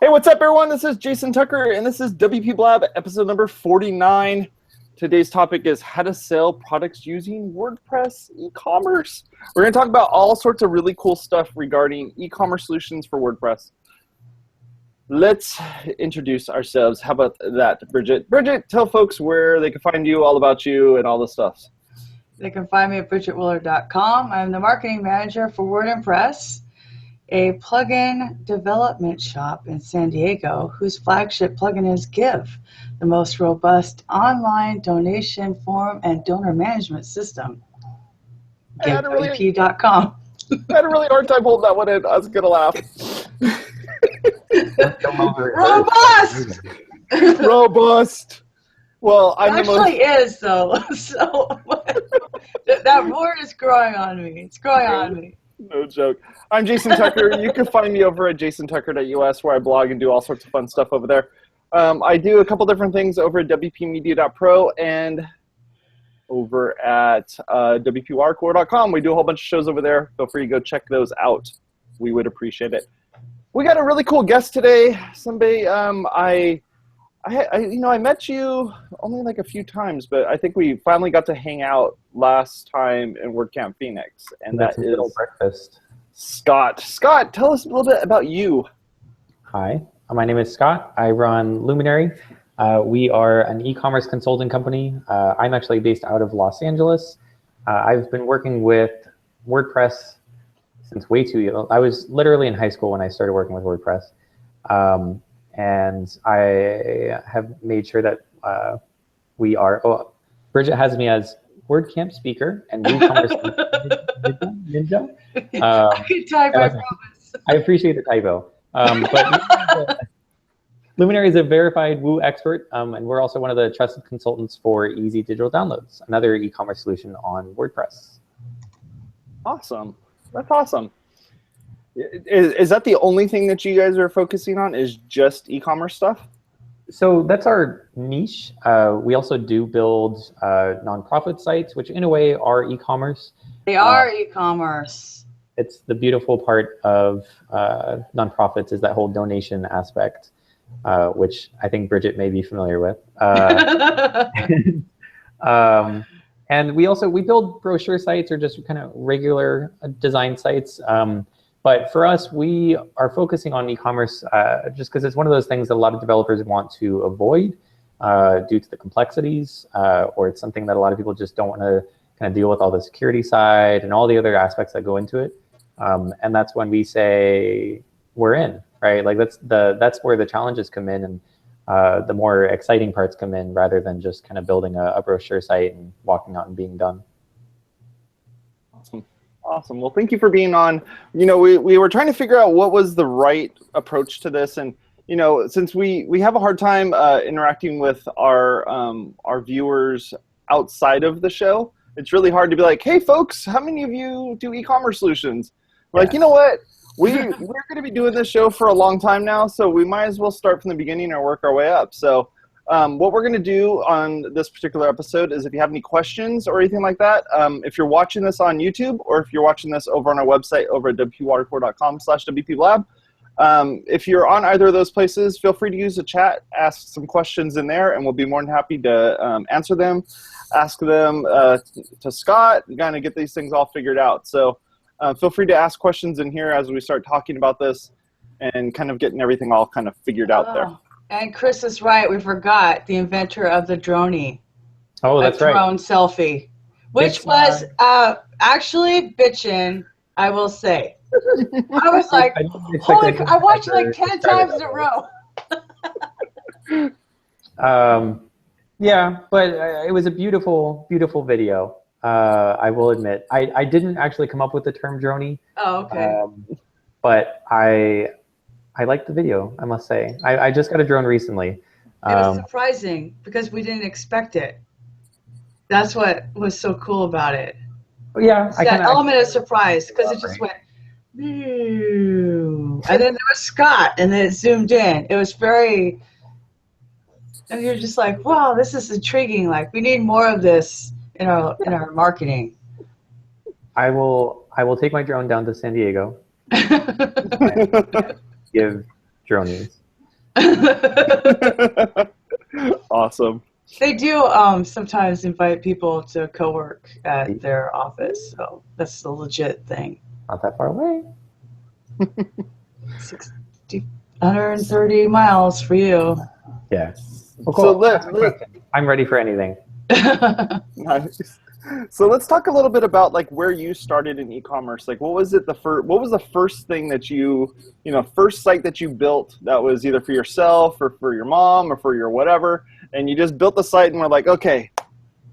Hey, what's up, everyone? This is Jason Tucker, and this is WPblab episode number 49. Today's topic is how to sell products using WordPress e-commerce. We're going to talk about all sorts of really cool stuff regarding e-commerce solutions for WordPress. Let's introduce ourselves. How about that, Bridget? Bridget, tell folks where they can find you, all about you, and all the stuff. They can find me at BridgetWillard.com. I'm the marketing manager for WordPress, a plugin development shop in San Diego whose flagship plugin is Give, the most robust online donation form and donor management system. GiveWP.com. I had a really hard time holding that one in. I was going to laugh. Robust! Robust. Well, it actually is, though. So that word is growing on me. It's growing on me. No joke. I'm Jason Tucker. You can find me over at jasontucker.us, where I blog and do all sorts of fun stuff over there. I do a couple different things over at WPmedia.pro and over at WPwatercooler.com. We do a whole bunch of shows over there. Feel free to go check those out. We would appreciate it. We got a really cool guest today. Somebody I met you only like a few times, but I think we finally got to hang out last time in WordCamp Phoenix, and that is breakfast. Scott. Scott, tell us a little bit about you. Hi, my name is Scott. I run Luminary. We are an e-commerce consulting company. I'm actually based out of Los Angeles. I've been working with WordPress since way too young. I was literally in high school when I started working with WordPress. And I have made sure that we are, Bridget has me as WordCamp Speaker and WooCommerce Ninja. I can type, I promise. I appreciate the typo. But Luminary is a verified Woo expert, and we're also one of the trusted consultants for Easy Digital Downloads, another e-commerce solution on WordPress. Awesome. That's awesome. Is that the only thing that you guys are focusing on, is just e-commerce stuff? So that's our niche. We also do build nonprofit sites, which in a way are e-commerce. They are e-commerce. It's the beautiful part of nonprofits is that whole donation aspect, which I think Bridget may be familiar with. And we build brochure sites or just kind of regular design sites. But for us, we are focusing on e-commerce just because it's one of those things that a lot of developers want to avoid due to the complexities, or it's something that a lot of people just don't want to kind of deal with all the security side and all the other aspects that go into it. And that's when we say we're in, right? Like that's where the challenges come in, and the more exciting parts come in, rather than just kind of building a brochure site and walking out and being done. Awesome. Awesome. Well, thank you for being on. You know, we were trying to figure out what was the right approach to this, and you know, since we have a hard time interacting with our viewers outside of the show, it's really hard to be like, hey, folks, how many of you do e-commerce solutions? Like, you know what? We're going to be doing this show for a long time now, so we might as well start from the beginning and work our way up. So what we're going to do on this particular episode is, if you have any questions or anything like that, if you're watching this on YouTube, or if you're watching this over on our website over at WPwatercooler.com/WPblab, if you're on either of those places, feel free to use the chat, ask some questions in there, and we'll be more than happy to answer them, ask them to Scott, kind of get these things all figured out. So feel free to ask questions in here as we start talking about this and kind of getting everything all kind of figured out there. And Chris is right. We forgot the inventor of the Dronie. Oh, that's right. Drone selfie, which was actually bitchin', I will say. I was like, holy, I watched it like 10 times in a row. Yeah, but it was a beautiful, beautiful video. I will admit. I didn't actually come up with the term Dronie. Oh, okay. But I liked the video, I must say. I just got a drone recently. It was surprising because we didn't expect it. That's what was so cool about it. Yeah. It's that element of surprise, because it just went, and then there was Scott, and then it zoomed in. It was very, and you're just like, wow, this is intriguing. Like, we need more of this in our marketing. I will take my drone down to San Diego. Give Dronies. Awesome. They do sometimes invite people to co-work at their office, so that's a legit thing. Not that far away. 130 miles for you. Yeah. Well, cool. So I'm ready for anything. Nice. So let's talk a little bit about like where you started in e-commerce. Like, what was the first thing that first site that you built that was either for yourself or for your mom or for your whatever, and you just built the site and were like, okay,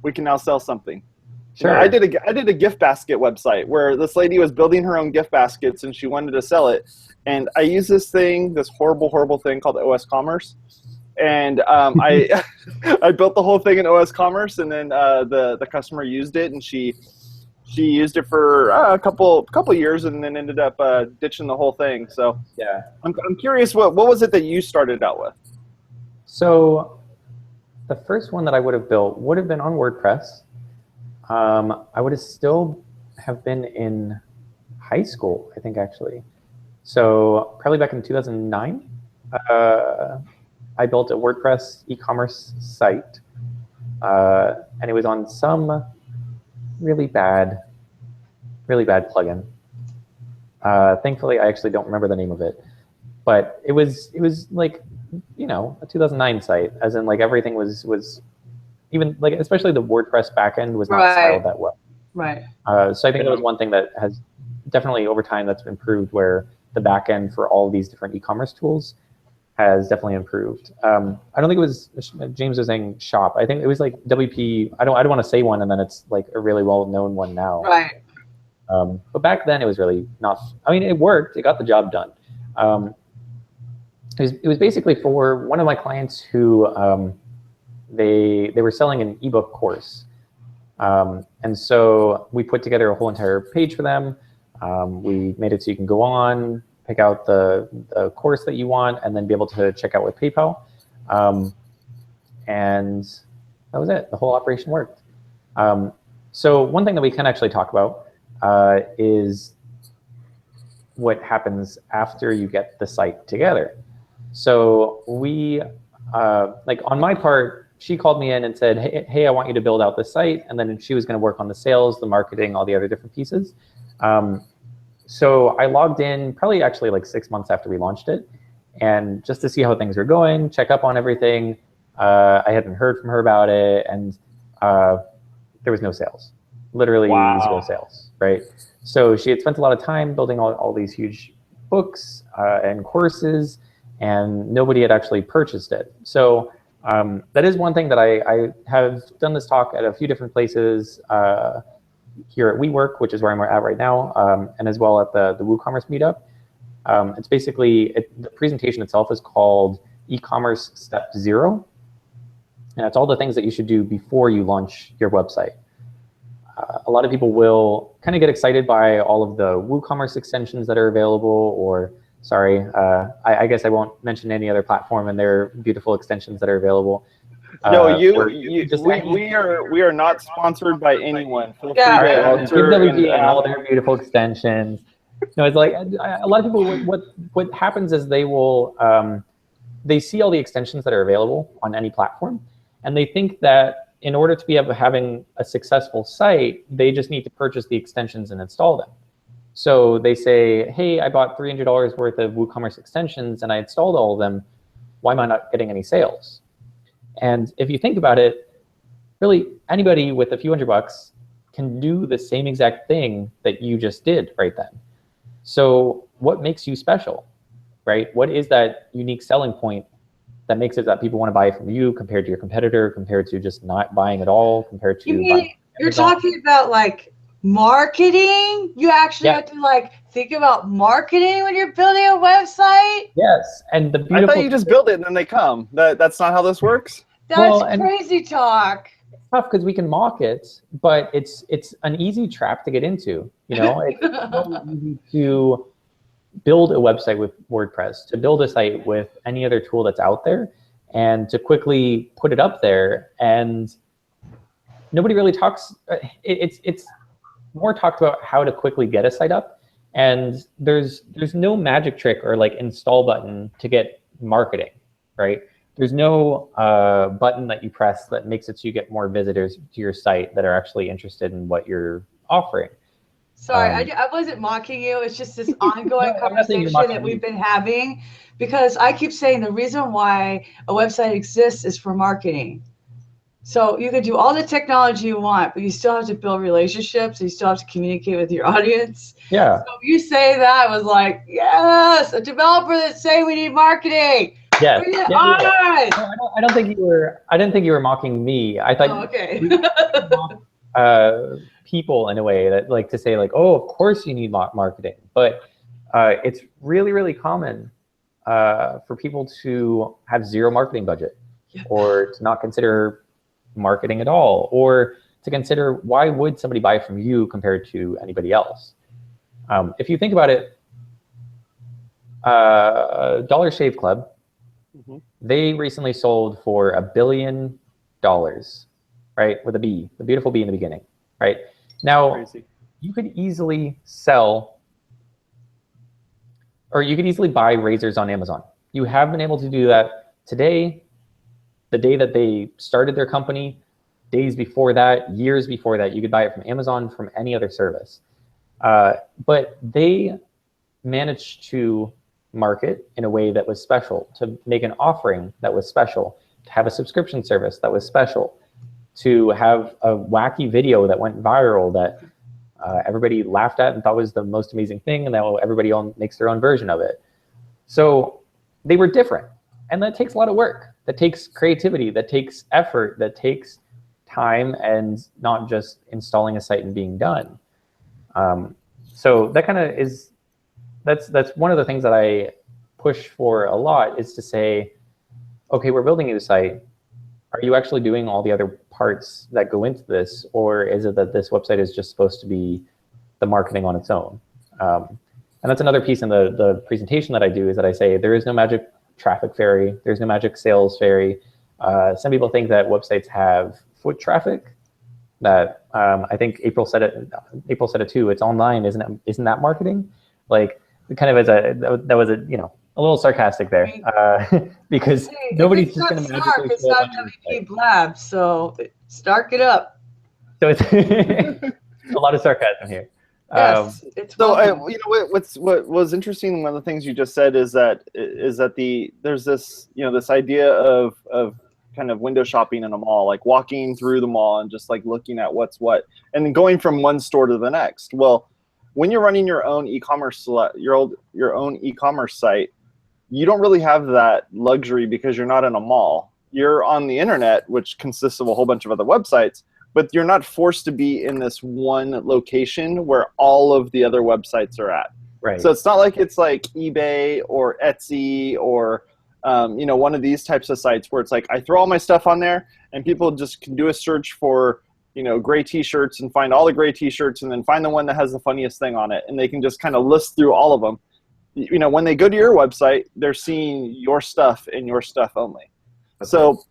we can now sell something. Sure. I did a gift basket website where this lady was building her own gift baskets and she wanted to sell it, and I used this horrible thing called OS Commerce. And I built the whole thing in OS Commerce, and then the customer used it, and she used it for a couple years, and then ended up ditching the whole thing. So yeah, I'm curious, what was it that you started out with? So the first one that I would have built would have been on WordPress. I would have still have been in high school, I think, actually. So probably back in 2009. I built a WordPress e-commerce site, and it was on some really bad plugin. Thankfully, I actually don't remember the name of it, but it was like, a 2009 site, as in like everything was even like, especially the WordPress backend was not styled that well. Right. So I think that was one thing that has definitely over time that's improved, where the backend for all of these different e-commerce tools has definitely improved. I don't think it was, James was saying shop. I think it was like WP, I don't want to say one and then it's like a really well-known one now. Right. But back then it was really not, I mean, it worked, it got the job done. It was basically for one of my clients who, they were selling an ebook course. And so we put together a whole entire page for them. We made it so you can go on, pick out the course that you want, and then be able to check out with PayPal. And that was it. The whole operation worked. So one thing that we can actually talk about is what happens after you get the site together. So we, like on my part, she called me in and said, hey, I want you to build out this site. And then she was going to work on the sales, the marketing, all the other different pieces. So I logged in probably actually like 6 months after we launched it, and just to see how things were going, check up on everything. I hadn't heard from her about it, and there was no sales, literally zero sales, right? So she had spent a lot of time building all these huge books and courses, and nobody had actually purchased it. So that is one thing that I have done this talk at a few different places, here at WeWork, which is where I'm at right now, and as well at the WooCommerce meetup. It's basically, the presentation itself is called eCommerce Step 0. And it's all the things that you should do before you launch your website. A lot of people will kind of get excited by all of the WooCommerce extensions that are available, or sorry, I guess I won't mention any other platform and their beautiful extensions that are available. No, we are not sponsored by anyone. Feel free to give WP and all their beautiful extensions. No, it's like a lot of people. What happens is they will they see all the extensions that are available on any platform, and they think that in order to be having a successful site, they just need to purchase the extensions and install them. So they say, hey, I bought $300 worth of WooCommerce extensions and I installed all of them. Why am I not getting any sales? And if you think about it, really anybody with a few $100 can do the same exact thing that you just did right then. So what makes you special, right? What is that unique selling point that makes it that people want to buy from you compared to your competitor, compared to just not buying at all, compared to you're talking about like marketing? You actually have to like think about marketing when you're building a website? Yes, and the beautiful. I thought you just build it and then they come. That's not how this works? That's crazy talk. It's tough because we can mock it, but it's an easy trap to get into. It's so easy to build a website with WordPress, to build a site with any other tool that's out there, and to quickly put it up there. And nobody really talks. It's more talked about how to quickly get a site up And there's no magic trick or like install button to get marketing, right? There's no button that you press that makes it so you get more visitors to your site that are actually interested in what you're offering. Sorry, I wasn't mocking you. It's just this ongoing conversation that we've been having, because I keep saying the reason why a website exists is for marketing. So you can do all the technology you want, but you still have to build relationships. You still have to communicate with your audience. Yeah. So if you say that, I was like, yes, a developer that's saying we need marketing. Yes. Bring it Yeah, on. No, I don't think you were. I didn't think you were mocking me. I thought. Oh, okay. People in a way that like to say like, oh, of course you need marketing, but it's really, really common for people to have zero marketing budget, or to not consider marketing at all, or to consider why would somebody buy from you compared to anybody else. If you think about it, Dollar Shave Club, they recently sold for $1 billion, right? With a B, the beautiful B in the beginning, right? Now, crazy. You could easily sell, or you could easily buy razors on Amazon. You have been able to do that today, the day that they started their company, days before that, years before that. You could buy it from Amazon, from any other service. But they managed to market in a way that was special, to make an offering that was special, to have a subscription service that was special, to have a wacky video that went viral that everybody laughed at and thought was the most amazing thing, and now everybody makes their own version of it. So they were different, and that takes a lot of work. That takes creativity, that takes effort, that takes time, and not just installing a site and being done. So that kind of is, that's one of the things that I push for a lot, is to say, okay, we're building a new site. Are you actually doing all the other parts that go into this, or is it that this website is just supposed to be the marketing on its own? And that's another piece in the presentation that I do, is that I say there is no magic traffic fairy, there's no magic sales fairy. Some people think that websites have foot traffic. That I think April said it too. It's online, isn't that marketing? Like, kind of as that was a little sarcastic there, because nobody's just going to magically. It's not WPblab, so stark it up. So it's a lot of sarcasm here. Yes, it's so what was interesting. One of the things you just said is that there's this this idea of kind of window shopping in a mall, like walking through the mall and just like looking at what's what, and then going from one store to the next. Well, when you're running your own e-commerce site, you don't really have that luxury, because you're not in a mall. You're on the internet, which consists of a whole bunch of other websites, but you're not forced to be in this one location where all of the other websites are at. Right. So it's not like it's like eBay or Etsy or one of these types of sites where it's like I throw all my stuff on there and people just can do a search for gray t-shirts and find all the gray t-shirts and then find the one that has the funniest thing on it, and they can just kind of list through all of them. When they go to your website, they're seeing your stuff and your stuff only. Okay. So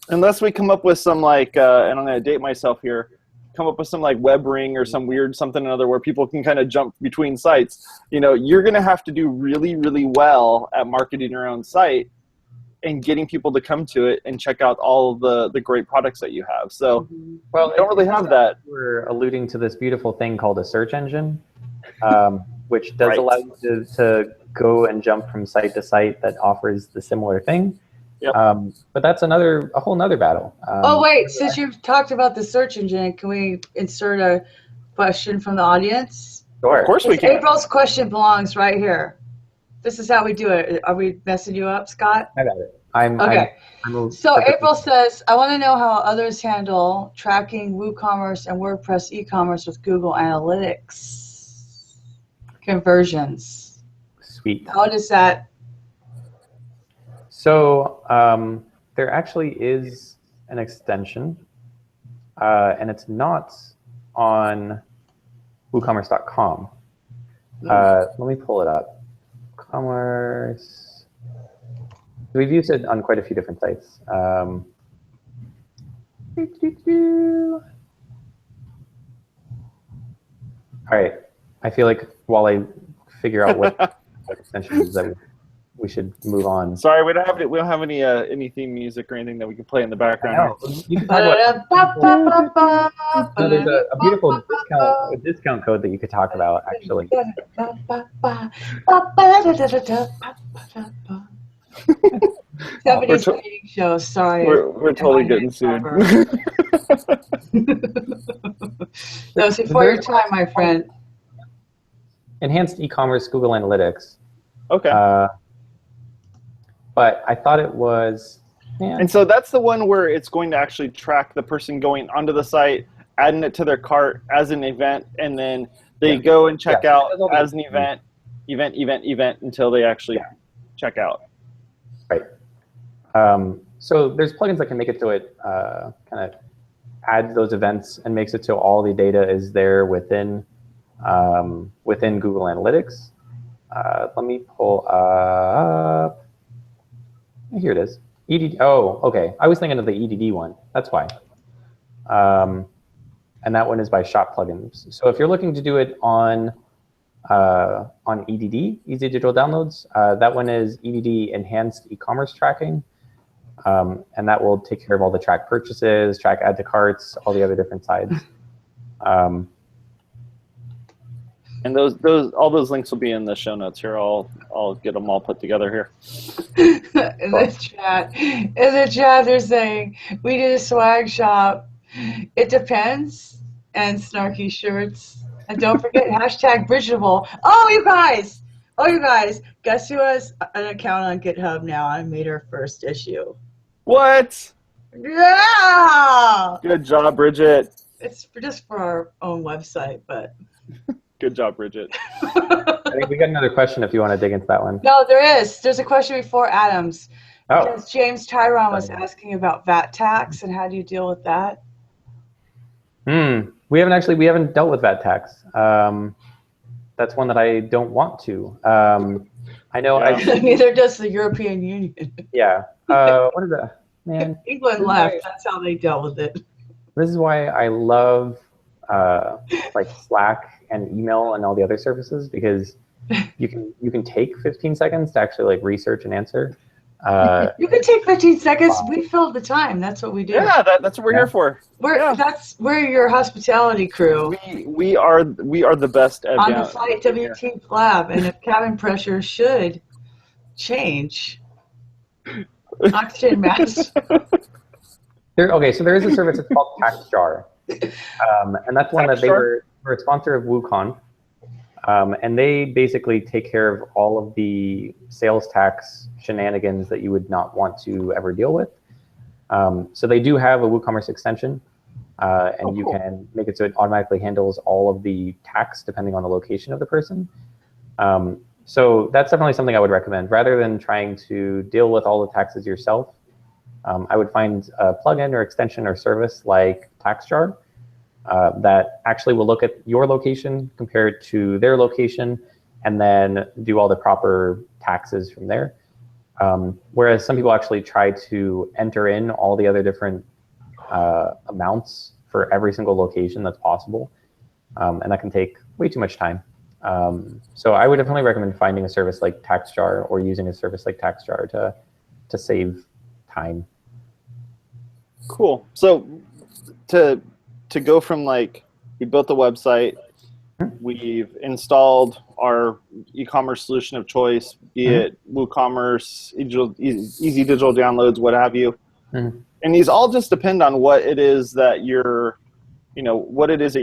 unless we come up with some and I'm going to date myself here, come up with some like web ring or some weird something or another where people can kind of jump between sites, you're going to have to do really, really well at marketing your own site and getting people to come to it and check out all of the great products that you have. So, well, I don't really have that. We're alluding to this beautiful thing called a search engine, which does allow you to go and jump from site to site that offers the similar thing. Yep. But that's a whole nother battle. Oh, wait, since you've talked about the search engine, can we insert a question from the audience? Sure. Of course we can. April's question belongs right here. This is how we do it. Are we messing you up, Scott? I got it. Okay. So April says, I want to know how others handle tracking WooCommerce and WordPress e-commerce with Google Analytics conversions. Sweet. How does that? So there actually is an extension, and it's not on WooCommerce.com. Let me pull it up. Commerce. We've used it on quite a few different sites. All right. I feel like while I figure out what extensions that we should move on. Sorry, we don't have any theme music or anything that we can play in the background. You can talk about. No, there's a beautiful discount code that you could talk about, actually. 70s dating show. Sorry, we're totally getting sued. That was before your time, my friend. Enhanced e-commerce Google Analytics. Okay. But I thought it was. Man. And so that's the one where it's going to actually track the person going onto the site, adding it to their cart as an event, and then they go and check out as an event until they actually check out. Right. So there's plugins that can make it so it kind of adds those events and makes it so all the data is there within Google Analytics. Let me pull up. Here it is. EDD. Oh, okay. I was thinking of the EDD one. That's why. And that one is by Shop Plugins. So if you're looking to do it on EDD, Easy Digital Downloads, that one is EDD Enhanced eCommerce Tracking. And that will take care of all the track purchases, track add to carts, all the other different sides. And all those links will be in the show notes here. I'll get them all put together here. In the chat, they're saying we did a swag shop. It depends, and snarky shirts. And don't forget #Bridgetable. Oh, you guys! Guess who has an account on GitHub now? I made her first issue. What? Yeah! Good job, Bridget. It's just for our own website, but. Good job, Bridget. I think we got another question if you want to dig into that one. No, there is. There's a question before Adam's. Oh. Because James Tyrone was asking about VAT tax and how do you deal with that? We haven't dealt with VAT tax. That's one that I don't want to. I know. Yeah. Neither does the European Union. Yeah. What is that? Man. England left. That's how they dealt with it. This is why I love like Slack and email and all the other services, because you can take 15 seconds to actually like research and answer. You can take 15 seconds. We fill the time. That's what we do. Yeah, that's what we're here for. We're your hospitality crew. We are the best at on the site WPblab, and if cabin pressure should change, oxygen mask. Okay, so there is a service. It's called TaxJar, and that's one that we're a sponsor of WooConf. And they basically take care of all of the sales tax shenanigans that you would not want to ever deal with. So they do have a WooCommerce extension, and you can make it so it automatically handles all of the tax depending on the location of the person. So that's definitely something I would recommend. Rather than trying to deal with all the taxes yourself, I would find a plugin or extension or service like TaxJar that actually will look at your location compared to their location and then do all the proper taxes from there. Whereas some people actually try to enter in all the other different amounts for every single location that's possible. And that can take way too much time. So I would definitely recommend finding a service like TaxJar or using a service like TaxJar to save time. Cool. So to go from like, we built the website, we've installed our e-commerce solution of choice, be it WooCommerce, easy digital downloads, what have you. And these all just depend on what it is that you're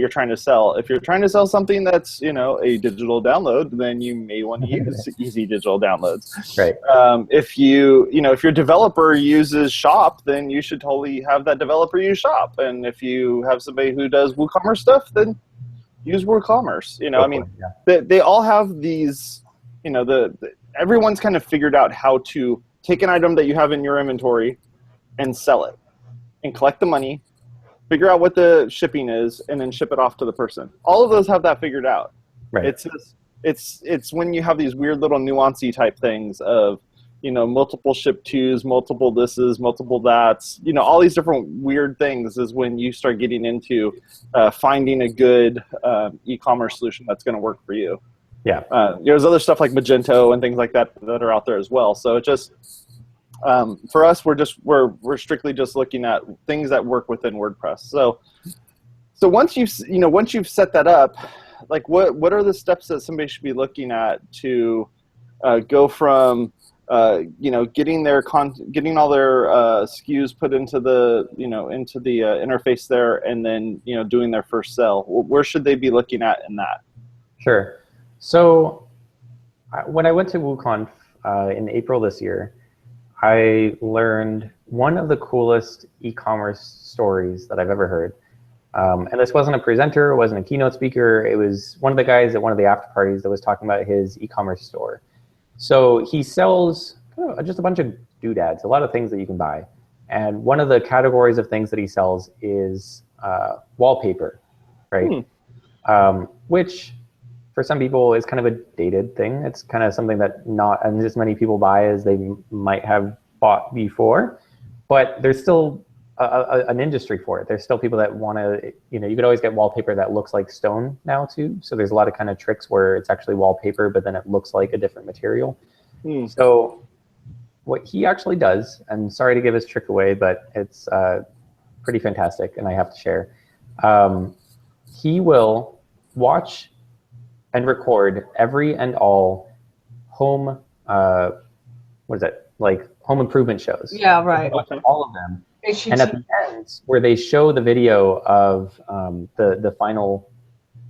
trying to sell. If you're trying to sell something that's, a digital download, then you may want to use easy digital downloads. Right. If your developer uses Shop, then you should totally have that developer use Shop. And if you have somebody who does WooCommerce stuff, then use WooCommerce. They all have these, everyone's kind of figured out how to take an item that you have in your inventory and sell it and collect the money, figure out what the shipping is, and then ship it off to the person. All of those have that figured out. Right. It's when you have these weird little nuancy type things of, multiple ship tos, multiple thises, multiple that's, all these different weird things is when you start getting into finding a good e-commerce solution that's going to work for you. Yeah. There's other stuff like Magento and things like that that are out there as well. So it just, for us, we're strictly just looking at things that work within WordPress. So once you've set that up, like what are the steps that somebody should be looking at to go from getting all their SKUs put into the interface there, and then doing their first sell? Where should they be looking at in that? Sure. So when I went to WooConf in April this year, I learned one of the coolest e-commerce stories that I've ever heard. And this wasn't a presenter, it wasn't a keynote speaker, it was one of the guys at one of the after parties that was talking about his e-commerce store. So he sells just a bunch of doodads, a lot of things that you can buy. And one of the categories of things that he sells is wallpaper, right? Which for some people is kind of a dated thing. It's kind of something that not as many people buy as they might have bought before, but there's still an industry for it. There's still people that want to, you could always get wallpaper that looks like stone now too. So there's a lot of kind of tricks where it's actually wallpaper, but then it looks like a different material. So what he actually does, and sorry to give his trick away, but it's pretty fantastic and I have to share. He will watch and record every and all home, home improvement shows. Yeah, right. All of them. And at the end, where they show the video of the final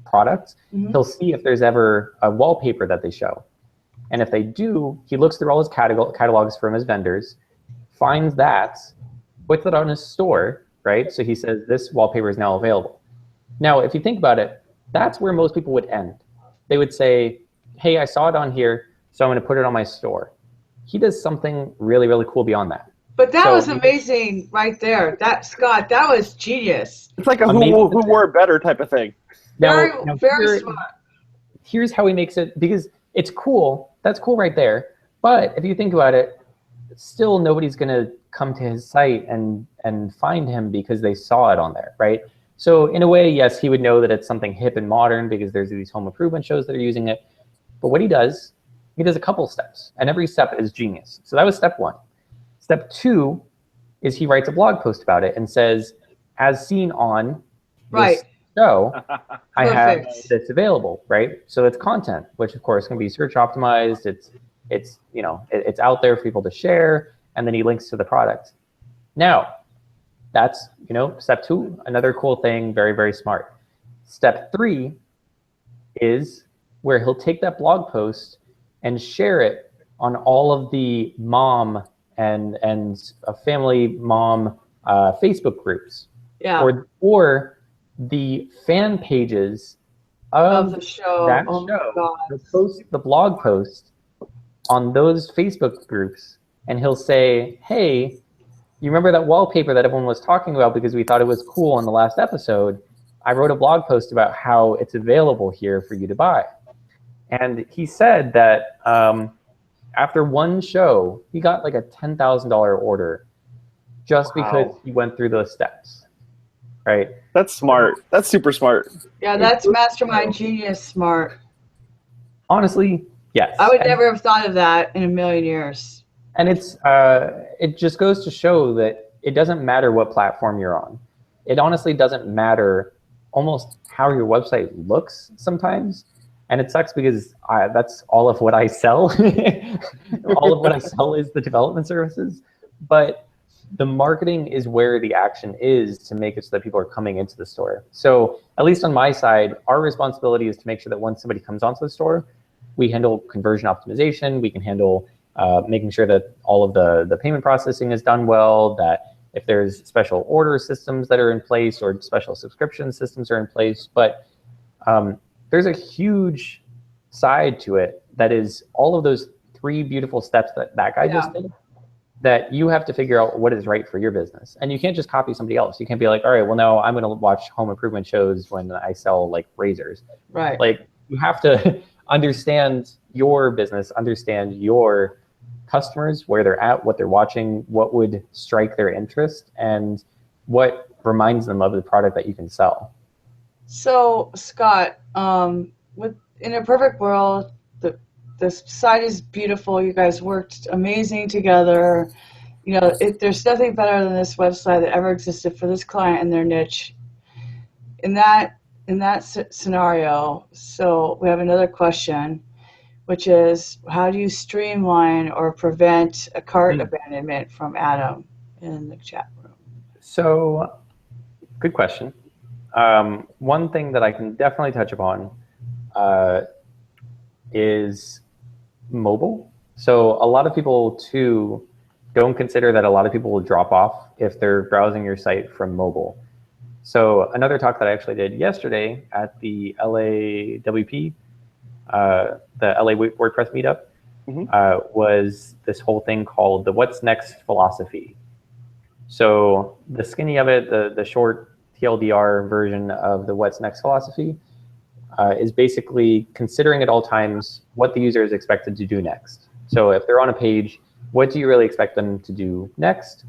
product, he'll see if there's ever a wallpaper that they show. And if they do, he looks through all his catalogs from his vendors, finds that, puts it on his store, right? So he says, this wallpaper is now available. Now, if you think about it, that's where most people would end. They would say, hey, I saw it on here, so I'm going to put it on my store. He does something really, really cool beyond that. But that was amazing right there. Scott, that was genius. It's like a who wore it better type of thing. Very smart. Here's how he makes it, because it's cool. That's cool right there. But if you think about it, still nobody's going to come to his site and find him because they saw it on there, right? So in a way, yes, he would know that it's something hip and modern because there's these home improvement shows that are using it. But what he does a couple steps, and every step is genius. So that was step one. Step two is he writes a blog post about it and says, as seen on this show, I have this available, right? So it's content, which of course can be search optimized. It's out there for people to share, and then he links to the product. Now, that's step two, another cool thing, very, very smart. Step three is where he'll take that blog post and share it on all of the mom and a family mom Facebook groups, or the fan pages of the show. That show, the blog post on those Facebook groups, and he'll say, hey, you remember that wallpaper that everyone was talking about because we thought it was cool in the last episode? I wrote a blog post about how it's available here for you to buy. And he said that after one show, he got like a $10,000 order just because he went through those steps, right? That's smart. That's super smart. Yeah, that's mastermind genius smart. Honestly, yes. I would never have thought of that in a million years. And it just goes to show that it doesn't matter what platform you're on. It honestly doesn't matter almost how your website looks sometimes. And it sucks because that's all of what I sell. All of what I sell is the development services. But the marketing is where the action is to make it so that people are coming into the store. So at least on my side, our responsibility is to make sure that once somebody comes onto the store, we handle conversion optimization. We can handle making sure that all of the payment processing is done well, that if there's special order systems that are in place or special subscription systems are in place. But there's a huge side to it that is all of those 3 beautiful steps that guy just did, that you have to figure out what is right for your business. And you can't just copy somebody else. You can't be like, all right, well, no, I'm going to watch home improvement shows when I sell like razors. Right. Like you have to understand your business, understand your customers, where they're at, what they're watching, what would strike their interest, and what reminds them of the product that you can sell. So Scott, with in a perfect world, the site is beautiful. You guys worked amazing together. You know, there's nothing better than this website that ever existed for this client and their niche. In that scenario, so we have another question, which is, how do you streamline or prevent a cart abandonment from Adam in the chat room? So, good question. One thing that I can definitely touch upon is mobile. So a lot of people too don't consider that a lot of people will drop off if they're browsing your site from mobile. So another talk that I actually did yesterday at the LA WP, the LA WordPress meetup, was this whole thing called the What's Next philosophy. So the skinny of it, the short TLDR version of the What's Next philosophy is basically considering at all times what the user is expected to do next. So if they're on a page, what do you really expect them to do next?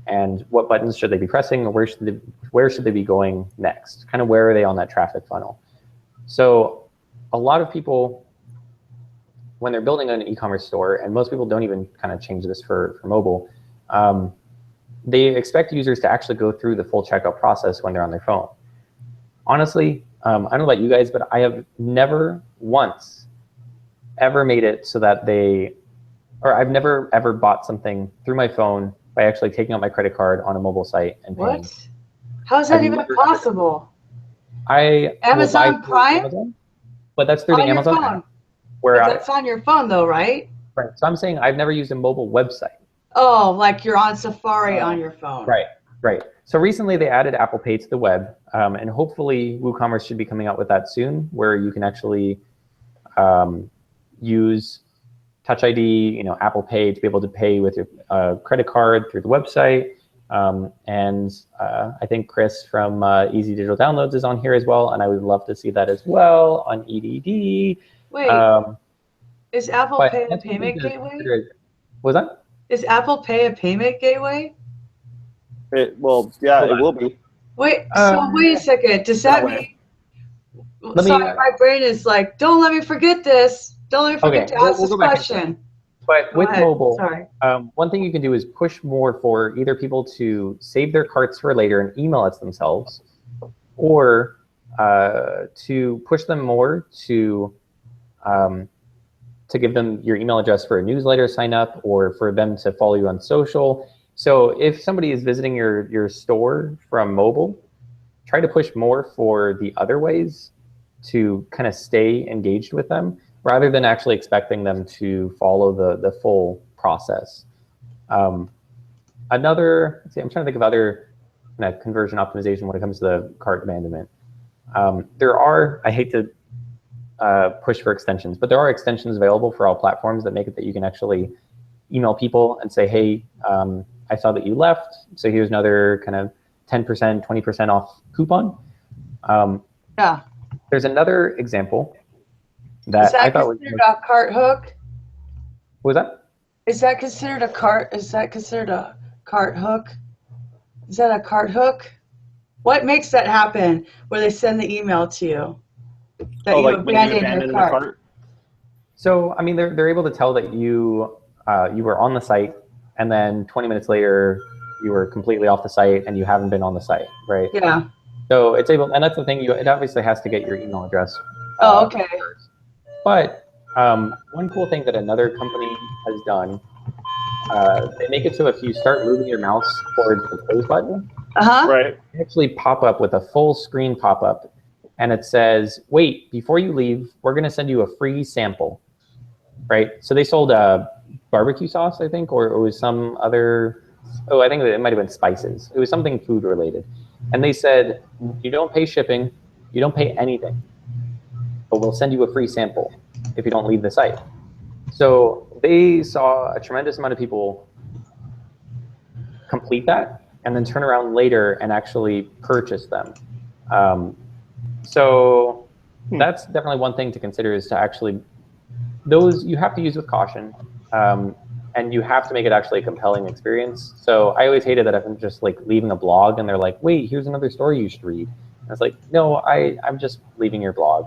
And what buttons should they be pressing? Or where should they be going next? Kind of where are they on that traffic funnel? So a lot of people, when they're building an e-commerce store, and most people don't even kind of change this for mobile, they expect users to actually go through the full checkout process when they're on their phone. Honestly, I don't know about you guys, but I have never once ever made it so that I've never ever bought something through my phone by actually taking out my credit card on a mobile site and paying. What? How is that even possible? Amazon Prime? Amazon, but that's through the Amazon app. That's on your phone though, right? Right. So I'm saying I've never used a mobile website. Oh, like you're on Safari on your phone. Right, right. So recently they added Apple Pay to the web, and hopefully WooCommerce should be coming out with that soon, where you can actually use Touch ID, Apple Pay to be able to pay with your credit card through the website. And I think Chris from Easy Digital Downloads is on here as well, and I would love to see that as well on EDD. Wait, is Apple Pay a payment gateway? Was that? Is Apple Pay a payment gateway? Well, yeah, it will be. Wait, so wait a second. Does that mean? Sorry, my brain is like, don't let me forget this. Don't let me forget to ask this question. But with mobile, sorry. One thing you can do is push more for either people to save their carts for later and email it to themselves, or to push them more to give them your email address for a newsletter sign up, or for them to follow you on social. So if somebody is visiting your store from mobile, try to push more for the other ways to kind of stay engaged with them, rather than actually expecting them to follow the full process. I'm trying to think of other kind of conversion optimization when it comes to the cart abandonment. I hate to push for extensions, but there are extensions available for all platforms that make it that you can actually email people and say, hey, I saw that you left, so here's another kind of 10%, 20% off coupon. Yeah. There's another example that I thought was considered a cart hook. What was that? Is that considered a cart? Is that considered a cart hook? Is that a cart hook? What makes that happen where they send the email to you that you abandoned your cart? So I mean, they're able to tell that you were on the site, and then 20 minutes later you were completely off the site and you haven't been on the site, right? Yeah. So it's able, and that's the thing. It obviously has to get your email address. Oh, okay. First. But one cool thing that another company has done, they make it so if you start moving your mouse towards the close button, right, you actually pop up with a full screen pop-up, and it says, wait, before you leave, we're going to send you a free sample, right? So they sold barbecue sauce, I think, or it was some other, I think it might have been spices. It was something food related. And they said, you don't pay shipping, you don't pay anything, but we'll send you a free sample if you don't leave the site. So they saw a tremendous amount of people complete that and then turn around later and actually purchase them. So that's definitely one thing to consider, is to actually, those you have to use with caution, and you have to make it actually a compelling experience. So I always hated that if I'm just like leaving a blog and they're like, wait, here's another story you should read. And I was like, no, I'm just leaving your blog.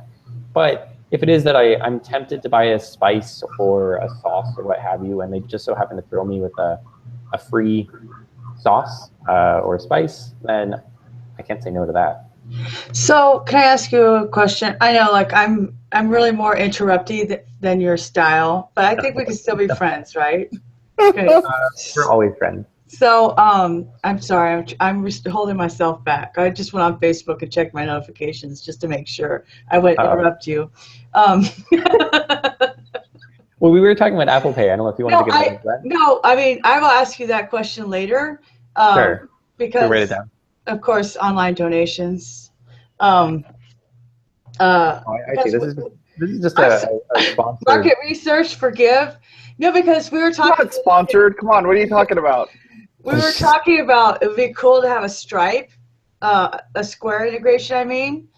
But if it is that I'm tempted to buy a spice or a sauce or what have you, and they just so happen to throw me with a free sauce or spice, then I can't say no to that. So can I ask you a question? I know, like, I'm really more interrupty than your style, but I think we can still be friends, right? Okay. We're always friends. So I'm sorry, I'm holding myself back. I just went on Facebook and checked my notifications just to make sure I wouldn't interrupt you. Well, we were talking about Apple Pay. I don't know if you wanted to get into that. No, I mean, I will ask you that question later. Sure. Because, write it down. Of course, online donations. I see. This is just a sponsored. Market research for Give. No, because we were talking. Not sponsored. Come on, what are you talking about? We were talking about it would be cool to have a Stripe, a Square integration. I mean,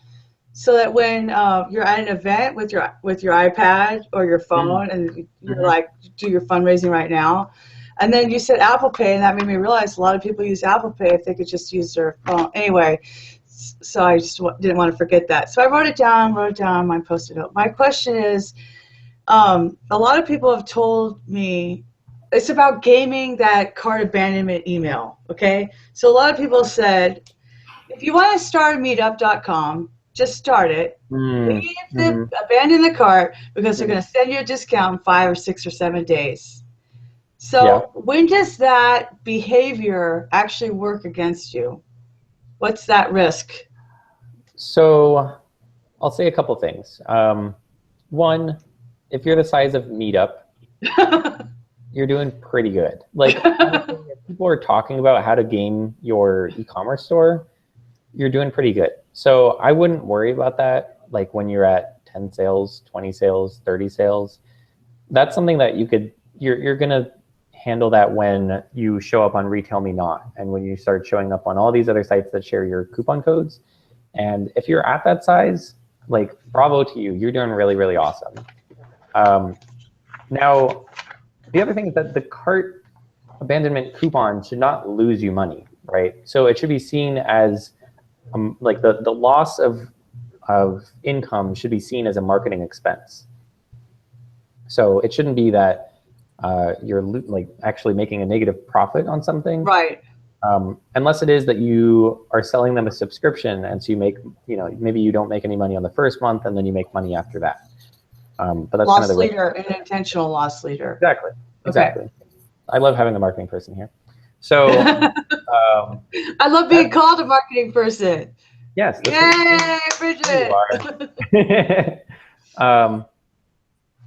so that when you're at an event with your iPad or your phone, and you're like, do your fundraising right now, and then you said Apple Pay, and that made me realize a lot of people use Apple Pay if they could just use their phone. Anyway, so I just didn't want to forget that. So I wrote it down, my Post-it note. My question is, a lot of people have told me it's about gaming that cart abandonment email, okay? So a lot of people said, if you want to start meetup.com, just start it. Leave abandon the cart because they're going to send you a discount in 5 or 6 or 7 days. So when does that behavior actually work against you? What's that risk? So I'll say a couple things. One, if you're the size of Meetup, you're doing pretty good. Like, if people are talking about how to game your e-commerce store, you're doing pretty good. So I wouldn't worry about that. Like when you're at 10 sales, 20 sales, 30 sales, that's something that you're going to handle that when you show up on Retail Me Not and when you start showing up on all these other sites that share your coupon codes. And if you're at that size, like, bravo to you. You're doing really, really awesome. Now, the other thing is that the cart abandonment coupon should not lose you money, right? So it should be seen as like the loss of income should be seen as a marketing expense. So it shouldn't be that you're like actually making a negative profit on something, right? Unless it is that you are selling them a subscription, and so you make, maybe you don't make any money on the first month, and then you make money after that. But that's loss kind of the leader, an intentional loss leader. Exactly. Exactly. Okay. I love having the marketing person here. So I love being called a marketing person. Yes. Yay, Bridget.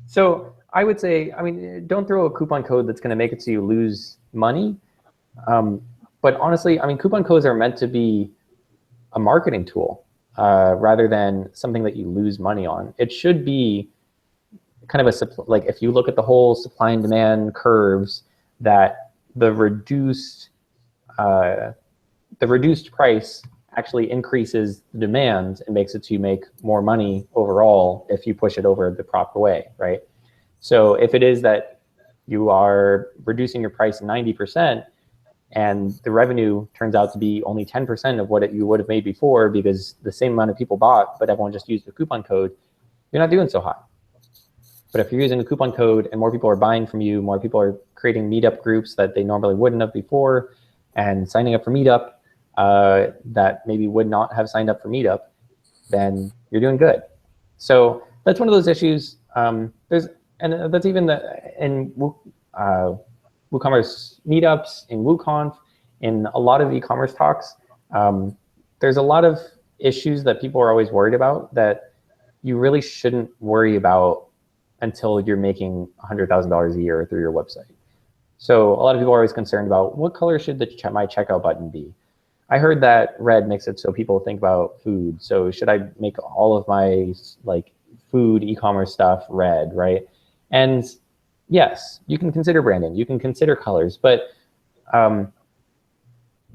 So I would say, don't throw a coupon code that's going to make it so you lose money. But honestly, coupon codes are meant to be a marketing tool rather than something that you lose money on. It should be kind of like if you look at the whole supply and demand curves, that the reduced price actually increases the demand and makes it so you make more money overall if you push it over the proper way, right? So if it is that you are reducing your price 90% and the revenue turns out to be only 10% of what you would have made before because the same amount of people bought, but everyone just used the coupon code, you're not doing so hot. But if you're using a coupon code and more people are buying from you, more people are creating meetup groups that they normally wouldn't have before and signing up for meetup that maybe would not have signed up for meetup, then you're doing good. So that's one of those issues. And that's even in WooCommerce meetups, in WooConf, in a lot of e-commerce talks. There's a lot of issues that people are always worried about that you really shouldn't worry about until you're making $100,000 a year through your website. So a lot of people are always concerned about what color should my checkout button be. I heard that red makes it so people think about food. So should I make all of my food e-commerce stuff red, right? And yes, you can consider branding, you can consider colors, but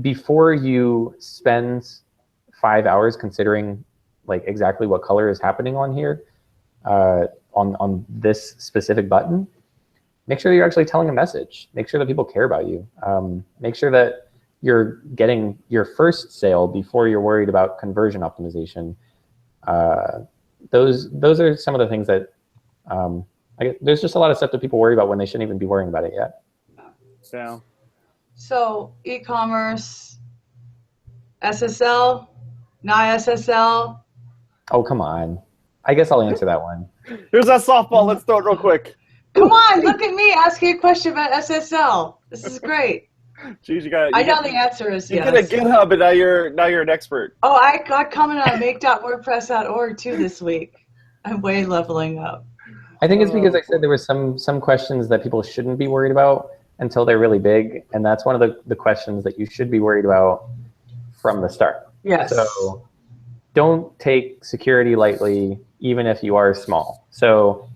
before you spend 5 hours considering exactly what color is happening on here, on this specific button, make sure you're actually telling a message. Make sure that people care about you. Make sure that you're getting your first sale before you're worried about conversion optimization. those are some of the things that there's just a lot of stuff that people worry about when they shouldn't even be worrying about it yet. Yeah. So e-commerce, SSL, not SSL. Oh, come on. I guess I'll answer that one. Here's that softball. Let's throw it real quick. Come on, look at me asking a question about SSL. This is great. Jeez, I know the answer is you yes. get a GitHub, and now you're an expert. Oh, I got commented on make.wordpress.org too this week. I'm way leveling up. I think it's because I said there were some questions that people shouldn't be worried about until they're really big, and that's one of the questions that you should be worried about from the start. Yes. So don't take security lightly, even if you are small. So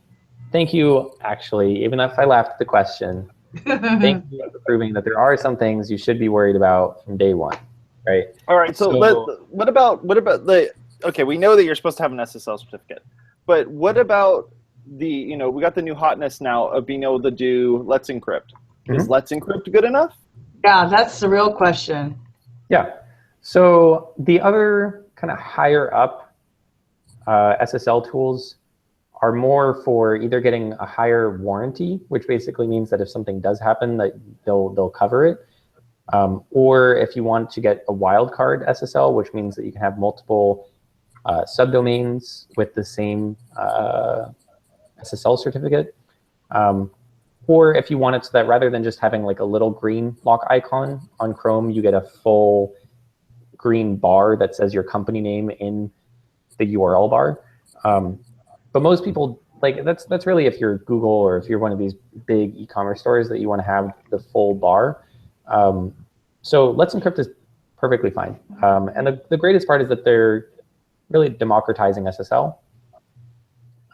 thank you, actually, even if I laughed at the question, thank you for proving that there are some things you should be worried about from day one, right? All right, so what about okay, we know that you're supposed to have an SSL certificate, but what about we got the new hotness now of being able to do Let's Encrypt. Is Let's Encrypt good enough? Yeah, that's the real question. Yeah. So the other kind of higher up SSL tools are more for either getting a higher warranty, which basically means that if something does happen, that they'll cover it, or if you want to get a wildcard SSL, which means that you can have multiple subdomains with the same SSL certificate, or if you want it so that rather than just having like a little green lock icon on Chrome, you get a full green bar that says your company name in the URL bar. But most people, like, that's really if you're Google or if you're one of these big e-commerce stores that you want to have the full bar. So Let's Encrypt is perfectly fine. And the greatest part is that they're really democratizing SSL.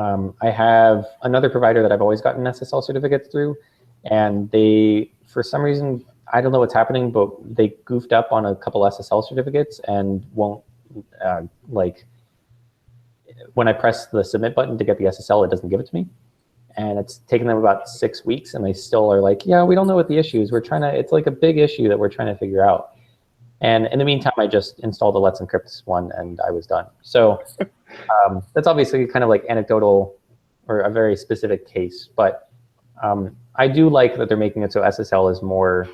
I have another provider that I've always gotten SSL certificates through, and they, for some reason, I don't know what's happening, but they goofed up on a couple SSL certificates and won't, when I press the submit button to get the SSL, it doesn't give it to me. And it's taken them about 6 weeks, and they still are like, yeah, we don't know what the issue is. It's like a big issue that we're trying to figure out. And in the meantime, I just installed the Let's Encrypt one, and I was done. So that's obviously kind of like anecdotal or a very specific case. But I do like that they're making it so SSL is more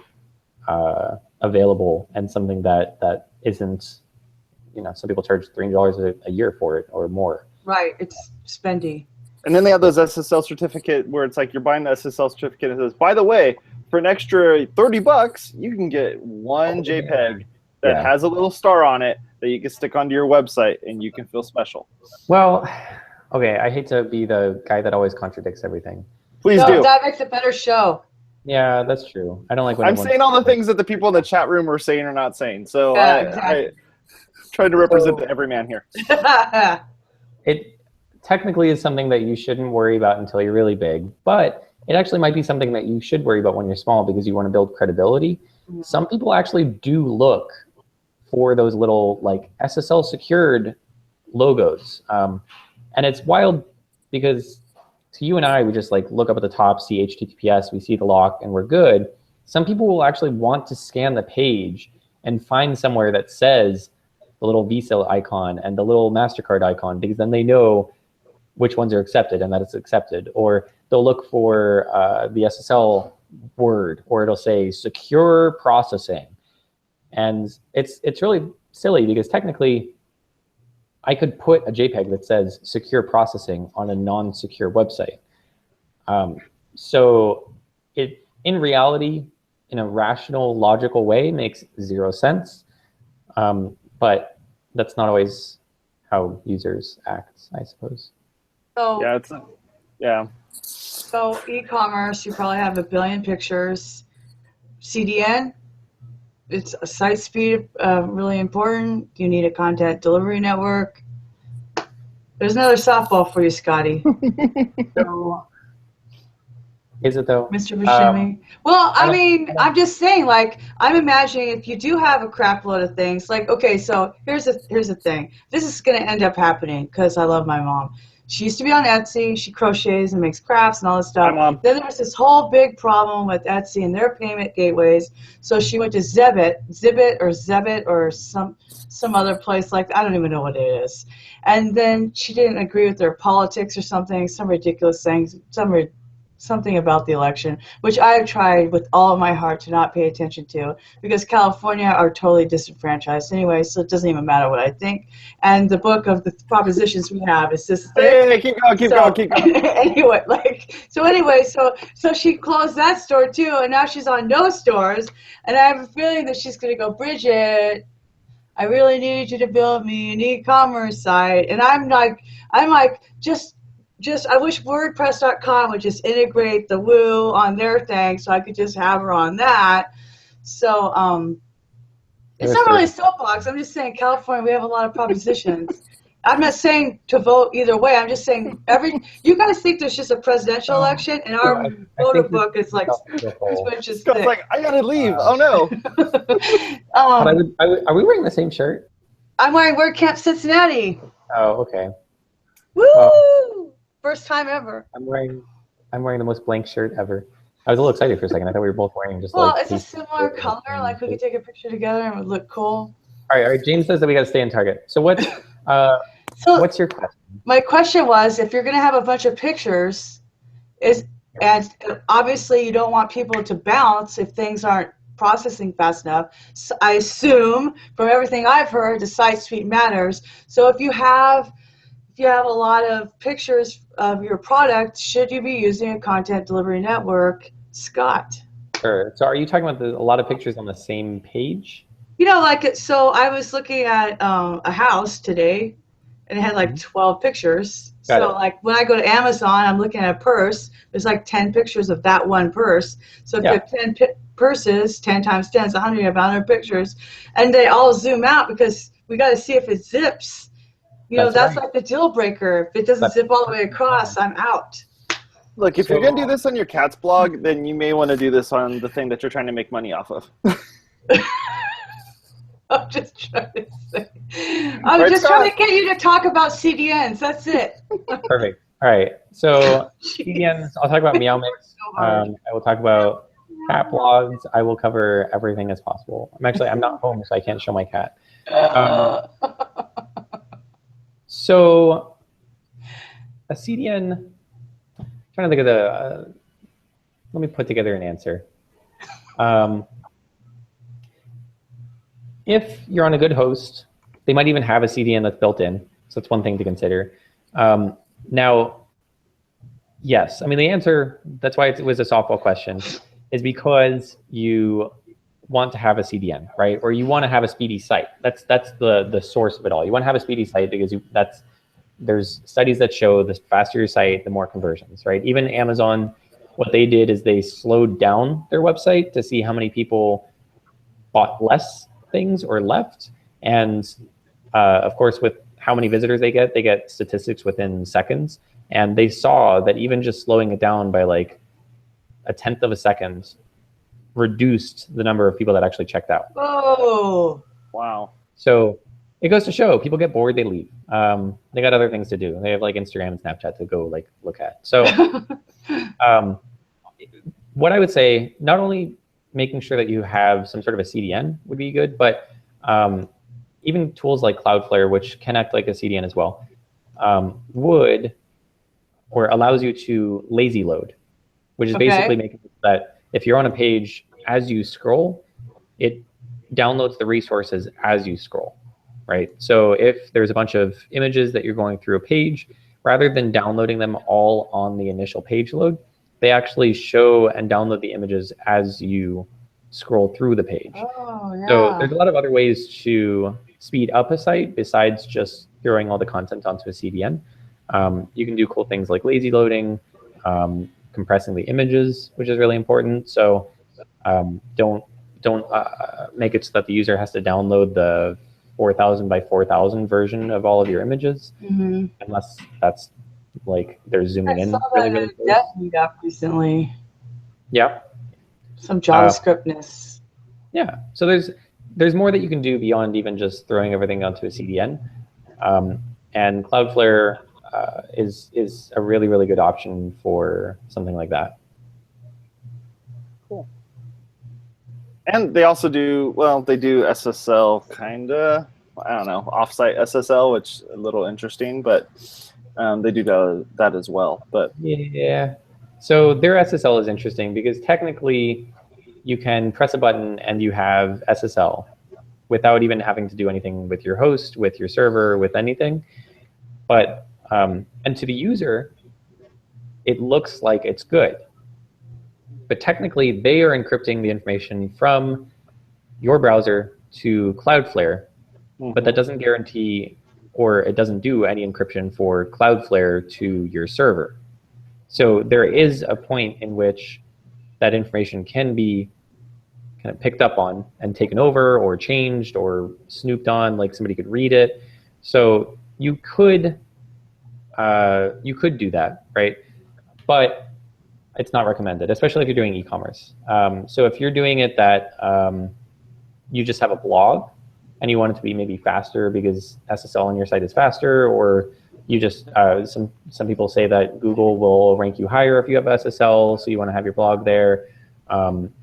available and something that isn't, some people charge $300 a year for it or more. Right, it's spendy. And then they have those SSL certificate where it's like you're buying the SSL certificate and it says, by the way, for an extra $30, you can get one JPEG that has a little star on it that you can stick onto your website and you can feel special. Well, okay, I hate to be the guy that always contradicts everything. Please do. That makes a better show. Yeah, that's true. I don't like when I'm saying all the things that the people in the chat room are saying or not saying. So I tried to represent every man here. It technically is something that you shouldn't worry about until you're really big, but it actually might be something that you should worry about when you're small because you want to build credibility. Some people actually do look for those little like SSL secured logos. And it's wild because to you and I, we just like look up at the top, see HTTPS, we see the lock, and we're good. Some people will actually want to scan the page and find somewhere that says the little Visa icon and the little MasterCard icon, because then they know which ones are accepted and that it's accepted. Or they'll look for the SSL word, or it'll say secure processing. And it's really silly because technically I could put a JPEG that says secure processing on a non-secure website. So it, in reality, in a rational, logical way, makes zero sense. But that's not always how users act, I suppose. So, yeah. So e-commerce, you probably have 1 billion pictures. CDN, it's a site speed, really important. You need a content delivery network. There's another softball for you, Scotty. So, is it though? Mr. Buscemi? Well, I mean, I'm just saying, like, I'm imagining if you do have a crap load of things, like, okay, so here's the thing. This is going to end up happening because I love my mom. She used to be on Etsy. She crochets and makes crafts and all this stuff. Hi, Mom. Then there was this whole big problem with Etsy and their payment gateways. So she went to Zebit or some other place like that. I don't even know what it is. And then she didn't agree with their politics or something, some ridiculous things, something about the election, which I've tried with all of my heart to not pay attention to, because California are totally disenfranchised anyway, so it doesn't even matter what I think. And the book of the propositions we have is just Hey, keep going. Anyway, so she closed that store too, and now she's on no stores, and I have a feeling that she's going to go, Bridget, I really need you to build me an e-commerce site. And I'm like, just I wish WordPress.com would just integrate the Woo on their thing so I could just have her on that. So it's not really a soapbox. I'm just saying California, we have a lot of propositions. I'm not saying to vote either way. I'm just saying you guys think there's just a presidential election, and our voter book is like 2 inches thick. It's like, I gotta leave. Oh no. Are we wearing the same shirt? I'm wearing WordCamp Cincinnati. Oh, okay. Woo! Well, First time ever. I'm wearing the most blank shirt ever. I was a little excited for a second. I thought we were both wearing just like. Well, it's a similar color. Like we could take a picture together and it would look cool. All right. James says that we got to stay on target. So what's your question? My question was, if you're going to have a bunch of pictures, and obviously you don't want people to bounce if things aren't processing fast enough. So I assume from everything I've heard, the site speed matters. So if you have a lot of pictures of your product, should you be using a content delivery network, Scott? Sure. So are you talking about a lot of pictures on the same page? You know, so I was looking at a house today, and it had like 12 pictures. So like when I go to Amazon, I'm looking at a purse. There's like 10 pictures of that one purse. So if you have 10 purses, 10 times 10 is 100, you have 100 pictures. And they all zoom out because we got to see if it zips. You know, that's like the deal breaker. If it doesn't zip all the way across, I'm out. Look, if you're going to do this on your cat's blog, then you may want to do this on the thing that you're trying to make money off of. I'm just trying to say. I'm just trying to get you to talk about CDNs. That's it. Perfect. All right. So CDNs, I'll talk about Meowmix. I will talk about cat blogs. I will cover everything as possible. I'm not home, so I can't show my cat. So a CDN, I'm trying to think of let me put together an answer. If you're on a good host, they might even have a CDN that's built in. So that's one thing to consider. Now, yes, I mean, the answer, that's why it was a softball question, is because you want to have a CDN, right? Or you want to have a speedy site. That's the source of it all. You want to have a speedy site because there's studies that show the faster your site, the more conversions, right? Even Amazon, what they did is they slowed down their website to see how many people bought less things or left. And of course, with how many visitors they get statistics within seconds. And they saw that even just slowing it down by like 1/10 of a second reduced the number of people that actually checked out. Oh, wow. So it goes to show people get bored, they leave. They got other things to do. They have like Instagram and Snapchat to go like look at. So what I would say, not only making sure that you have some sort of a CDN would be good, but even tools like Cloudflare, which can act like a CDN as well, allows you to lazy load, which is basically making it that if you're on a page, as you scroll, it downloads the resources as you scroll, right? So if there's a bunch of images that you're going through a page, rather than downloading them all on the initial page load, they actually show and download the images as you scroll through the page. Oh, yeah. So there's a lot of other ways to speed up a site besides just throwing all the content onto a CDN. You can do cool things like lazy loading, compressing the images, which is really important. So don't make it so that the user has to download the 4,000 by 4,000 version of all of your images, unless that's like they're zooming in. I saw that in a dev meetup recently. Yeah. Some JavaScriptness. Yeah. So there's more that you can do beyond even just throwing everything onto a CDN. And Cloudflare is a really, really good option for something like that. Cool. And they also do, well, they do SSL kind of, I don't know, offsite SSL, which is a little interesting, but they do that as well. But yeah, so their SSL is interesting because technically you can press a button and you have SSL without even having to do anything with your host, with your server, with anything. But and to the user, it looks like it's good. But technically, they are encrypting the information from your browser to Cloudflare, but that doesn't guarantee, or it doesn't do any encryption for Cloudflare to your server. So there is a point in which that information can be kind of picked up on and taken over or changed or snooped on, like somebody could read it. So you could do that, right? But it's not recommended, especially if you're doing e-commerce. So if you're doing it that you just have a blog and you want it to be maybe faster because SSL on your site is faster, or you just, some people say that Google will rank you higher if you have SSL, so you want to have your blog there,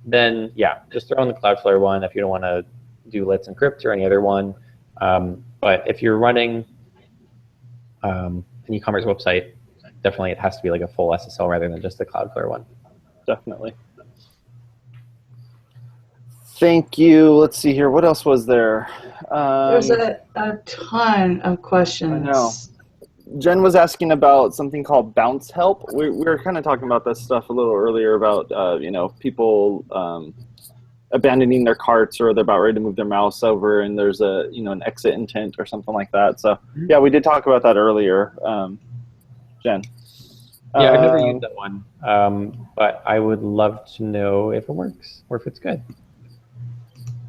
then yeah, just throw in the Cloudflare one if you don't want to do Let's Encrypt or any other one. But if you're running an e-commerce website, definitely it has to be like a full SSL rather than just the Cloudflare one. Definitely. Thank you. Let's see here. What else was there? There's a ton of questions. I know. Jen was asking about something called bounce help. We were kind of talking about this stuff a little earlier about people abandoning their carts, or they're about ready to move their mouse over and there's a an exit intent or something like that. So yeah, we did talk about that earlier. Jen. Yeah, I've never used that one, but I would love to know if it works or if it's good.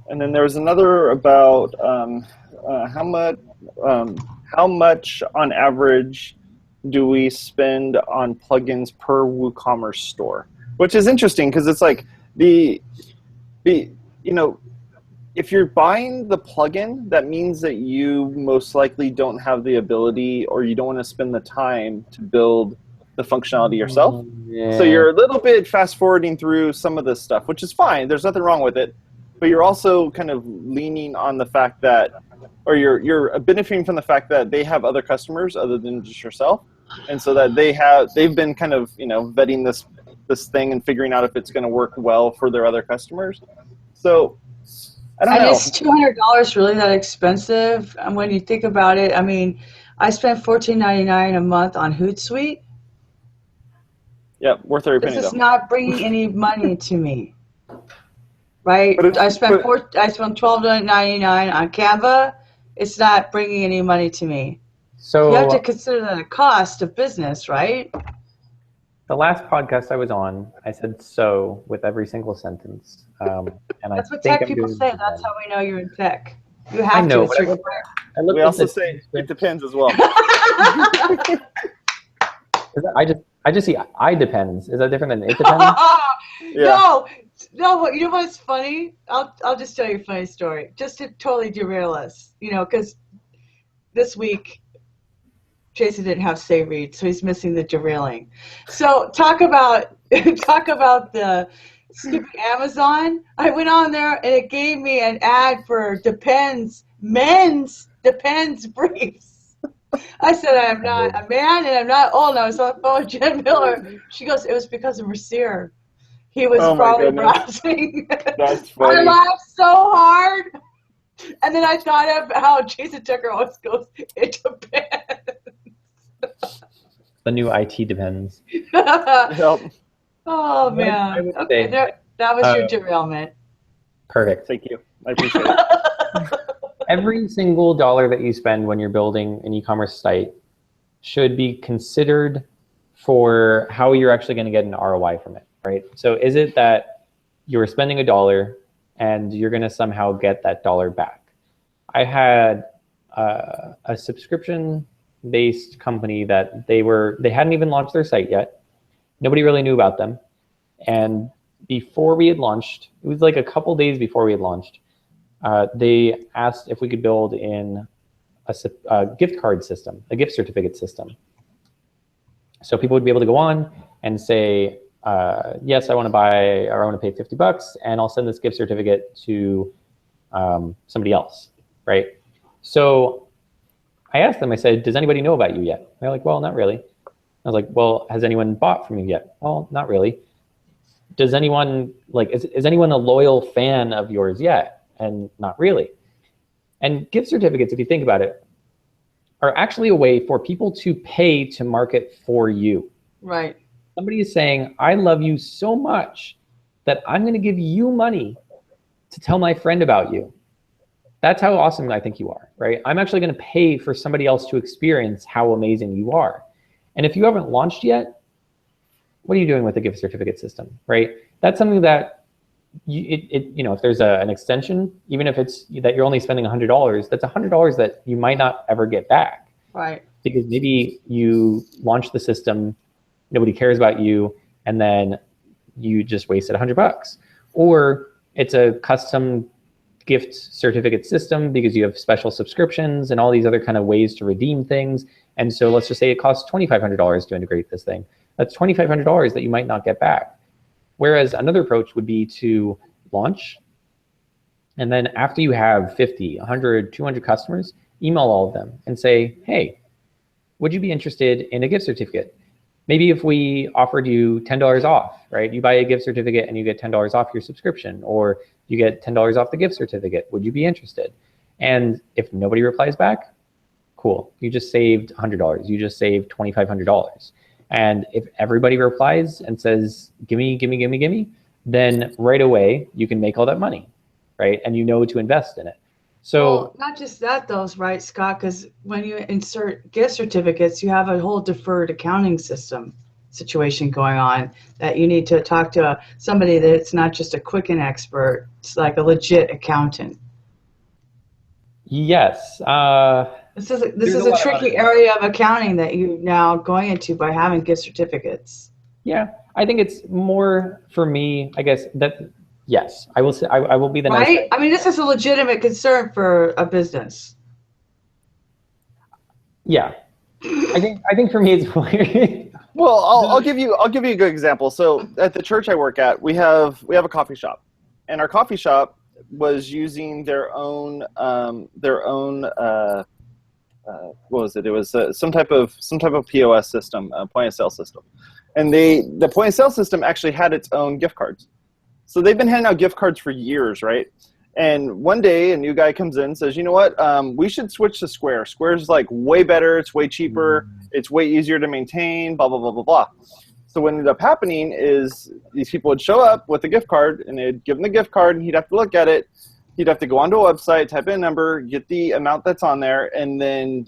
And then there was another about how much on average do we spend on plugins per WooCommerce store, which is interesting because it's like if you're buying the plugin, that means that you most likely don't have the ability, or you don't want to spend the time to build the functionality yourself. Yeah. So you're a little bit fast forwarding through some of this stuff, which is fine. There's nothing wrong with it. But you're also kind of leaning on the fact that, or you're benefiting from the fact that they have other customers other than just yourself. And so that they've been kind of, vetting this thing and figuring out if it's going to work well for their other customers. So I don't know. Is $200 really that expensive? And when you think about it, I mean, I spent $14.99 a month on Hootsuite. Yeah, worth every penny. This is not bringing any money to me, right? I spent $12.99 on Canva. It's not bringing any money to me. So you have to consider that a cost of business, right? The last podcast I was on, I said "so" with every single sentence, and that's what tech people say. That's how we know you're in tech. You have I know, to. We also say it depends as well. I just see I depends. Is that different than it depends? Yeah. No. You know what's funny? I'll just tell you a funny story, just to totally derail us. Because this week Jason didn't have save read, so he's missing the derailing. So talk about the stupid Amazon. I went on there and it gave me an ad for men's Depends briefs. I said, I'm not a man and I'm not old. And I was on the phone with Jen Miller. She goes, it was because of Mercier. He was probably browsing. That's funny. I laughed so hard. And then I thought of how Jason Tucker always goes, it depends. The new IT depends. Yep. Oh, man. Okay, that was your derailment. Perfect. Thank you. I appreciate it. Every single dollar that you spend when you're building an e-commerce site should be considered for how you're actually going to get an ROI from it, right? So is it that you're spending $1 and you're going to somehow get that dollar back? I had a subscription-based company that they hadn't even launched their site yet. Nobody really knew about them. And before we had launched, it was like a couple days before we had launched, they asked if we could build in a gift card system, a gift certificate system. So people would be able to go on and say, yes, I want to buy, or I want to pay $50, and I'll send this gift certificate to somebody else, right? So I asked them, I said, does anybody know about you yet? They're like, well, not really. I was like, well, has anyone bought from you yet? Well, not really. Does anyone, like, is anyone a loyal fan of yours yet? And not really. And gift certificates, if you think about it, are actually a way for people to pay to market for you. Right. Somebody is saying, I love you so much that I'm going to give you money to tell my friend about you. That's how awesome I think you are, right? I'm actually going to pay for somebody else to experience how amazing you are. And if you haven't launched yet, what are you doing with the gift certificate system, right? That's something that you know, if there's an extension, even if it's that you're only spending $100, that's $100 that you might not ever get back. Right. Because maybe you launch the system, nobody cares about you, and then you just wasted $100. Or it's a custom gift certificate system because you have special subscriptions and all these other kind of ways to redeem things. And so let's just say it costs $2,500 to integrate this thing. That's $2,500 that you might not get back. Whereas another approach would be to launch, and then after you have 50, 100, 200 customers, email all of them and say, hey, would you be interested in a gift certificate? Maybe if we offered you $10 off, right? You buy a gift certificate and you get $10 off your subscription, or you get $10 off the gift certificate. Would you be interested? And if nobody replies back, cool. You just saved $100. You just saved $2,500. And if everybody replies and says, gimme, gimme, gimme, gimme, then right away you can make all that money, right? And you know to invest in it. So well, not just that though, right, Scott? Because when you insert gift certificates, you have a whole deferred accounting system situation going on that you need to talk to somebody that's not just a Quicken expert. It's like a legit accountant. Yes. This is a tricky area of accounting that you're now going into by having gift certificates. Yeah, I think it's more for me, I guess, that yes, I will say I will be the nice guy. I mean, this is a legitimate concern for a business. Yeah, I think for me it's weird. Well, I'll give you a good example. So at the church I work at, we have a coffee shop, and our coffee shop was using their own what was it? It was some type of POS system, point of sale system, and the point of sale system actually had its own gift cards. So they've been handing out gift cards for years, right? And one day a new guy comes in and says, you know what, we should switch to Square. Square's like way better, it's way cheaper, it's way easier to maintain, blah, blah, blah, blah, blah. So what ended up happening is these people would show up with a gift card, and they'd give him the gift card, and he'd have to look at it. He'd have to go onto a website, type in a number, get the amount that's on there, and then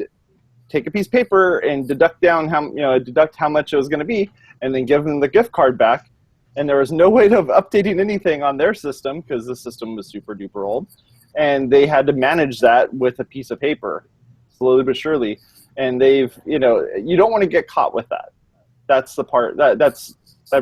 take a piece of paper and deduct how much it was going to be, and then give them the gift card back. And there was no way of updating anything on their system because the system was super duper old, and they had to manage that with a piece of paper, slowly but surely. And you don't want to get caught with that. That's the part that's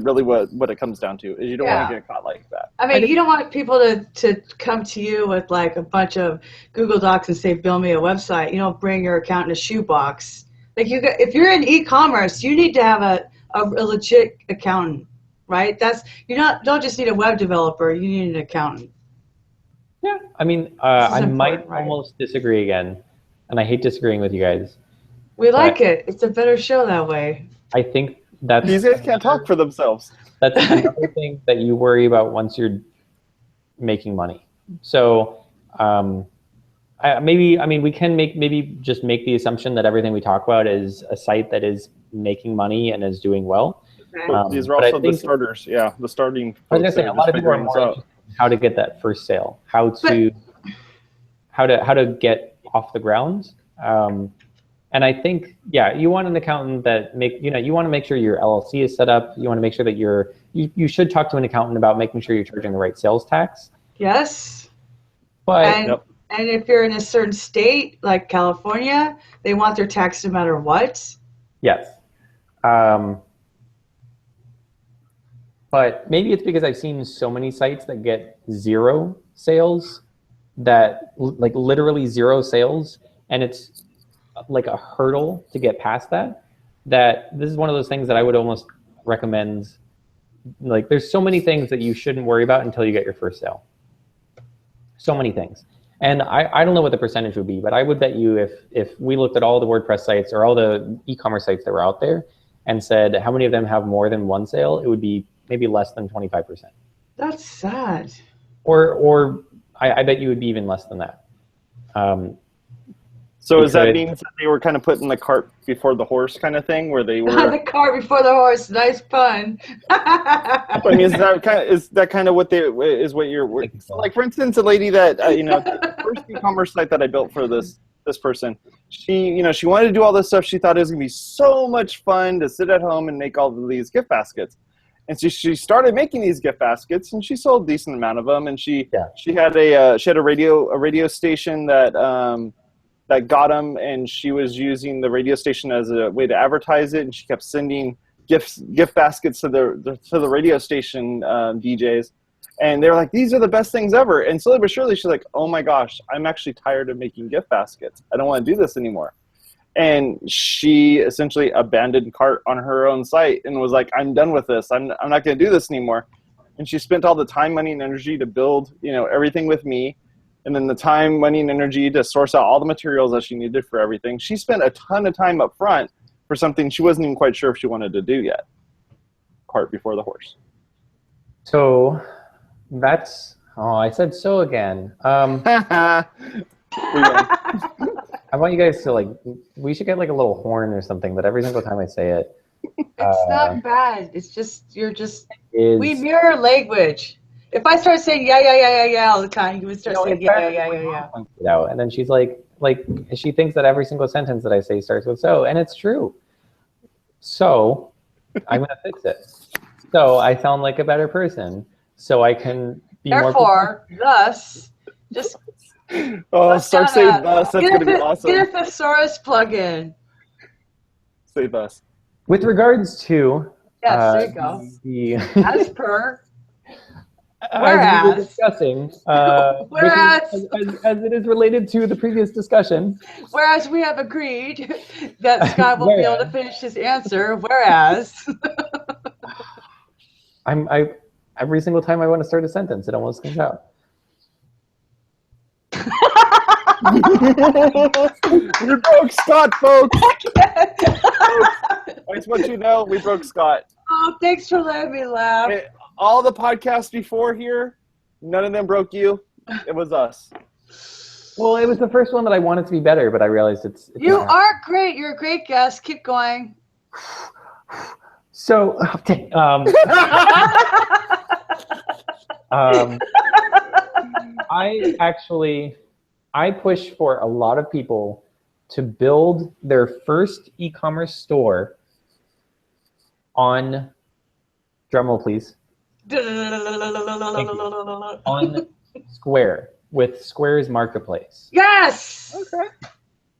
really what it comes down to, is you don't want to get caught like that. I mean, you don't want people to come to you with like a bunch of Google Docs and say, build me a website. You don't bring your account in a shoebox. Like if you're in e-commerce, you need to have a legit accountant, right? Don't just need a web developer, you need an accountant. Yeah, I mean, I might almost disagree again, and I hate disagreeing with you guys. We like it. It's a better show that way. I think that these guys can't talk for themselves. That's another thing that you worry about once you're making money. So we can maybe just make the assumption that everything we talk about is a site that is making money and is doing well. Okay. These are also the starters. Yeah, the starting. I was gonna say a lot of people are more interested in how to get that first sale, how to get off the ground. And I think, yeah, you want an accountant that you want to make sure your LLC is set up. You want to make sure that you should talk to an accountant about making sure you're charging the right sales tax. Yes. But and if you're in a certain state like California, they want their tax no matter what. Yes. But maybe it's because I've seen so many sites that get zero sales, that like literally zero sales, and it's like a hurdle to get past that. that this is one of those things that I would almost recommend. Like, there's so many things that you shouldn't worry about until you get your first sale. So many things. And I don't know what the percentage would be, but I would bet you if we looked at all the WordPress sites or all the e-commerce sites that were out there and said how many of them have more than one sale, it would be maybe less than 25%. That's sad. Or I bet you would be even less than that. So does that mean that they were kind of putting the cart before the horse kind of thing, where they were the cart before the horse? Nice pun. I mean, is that kind of what you're like? For instance, a lady that the first e-commerce site that I built for this person, she wanted to do all this stuff. She thought it was gonna be so much fun to sit at home and make all of these gift baskets. And so she started making these gift baskets, and she sold a decent amount of them. And she had a radio station that got them, and she was using the radio station as a way to advertise it. And she kept sending gift baskets to the radio station DJs, and they were like, "These are the best things ever." And slowly but surely, she's like, "Oh my gosh, I'm actually tired of making gift baskets. I don't want to do this anymore." And she essentially abandoned cart on her own site and was like, "I'm done with this. I'm not going to do this anymore." And she spent all the time, money, and energy to build, everything with me, and then the time, money, and energy to source out all the materials that she needed for everything. She spent a ton of time up front for something she wasn't even quite sure if she wanted to do yet. Cart before the horse. So that's I said so again. I want you guys to we should get like a little horn or something that every single time I say it. It's not bad. It's just we mirror language. If I start saying yeah all the time, you would start saying yeah. And then she's like she thinks that every single sentence that I say starts with so, and it's true. So I'm gonna fix it. So I sound like a better person. So I can be more. Thus, just. Start saying thus. That's going to be awesome. Get a thesaurus plugin. Say thus. With regards to there you go. As per. As we were discussing, as it is related to the previous discussion. Whereas we have agreed that Scott will be able to finish his answer. Whereas. Every single time I want to start a sentence, it almost comes out. We broke Scott, folks. I just want you to know we broke Scott. Oh, thanks for letting me laugh. All the podcasts before here, none of them broke you. It was us. Well, it was the first one that I wanted to be better, but I realized it's you are great. You're a great guest. Keep going. So, I push for a lot of people to build their first e-commerce store on, drumroll please, on Square with Square's marketplace. Yes! Okay.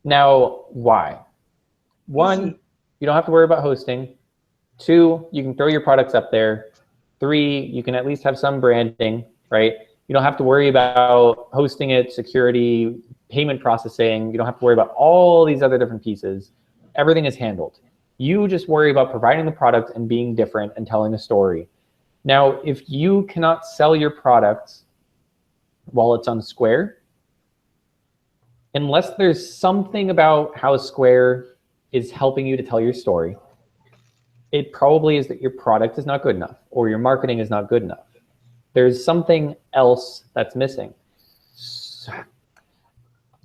Now, why? One, you don't have to worry about hosting. Two, you can throw your products up there. Three, you can at least have some branding, right? You don't have to worry about hosting it, security, payment processing. You don't have to worry about all these other different pieces. Everything is handled. You just worry about providing the product and being different and telling a story. Now, if you cannot sell your product while it's on Square, unless there's something about how Square is helping you to tell your story, it probably is that your product is not good enough or your marketing is not good enough. There's something else that's missing.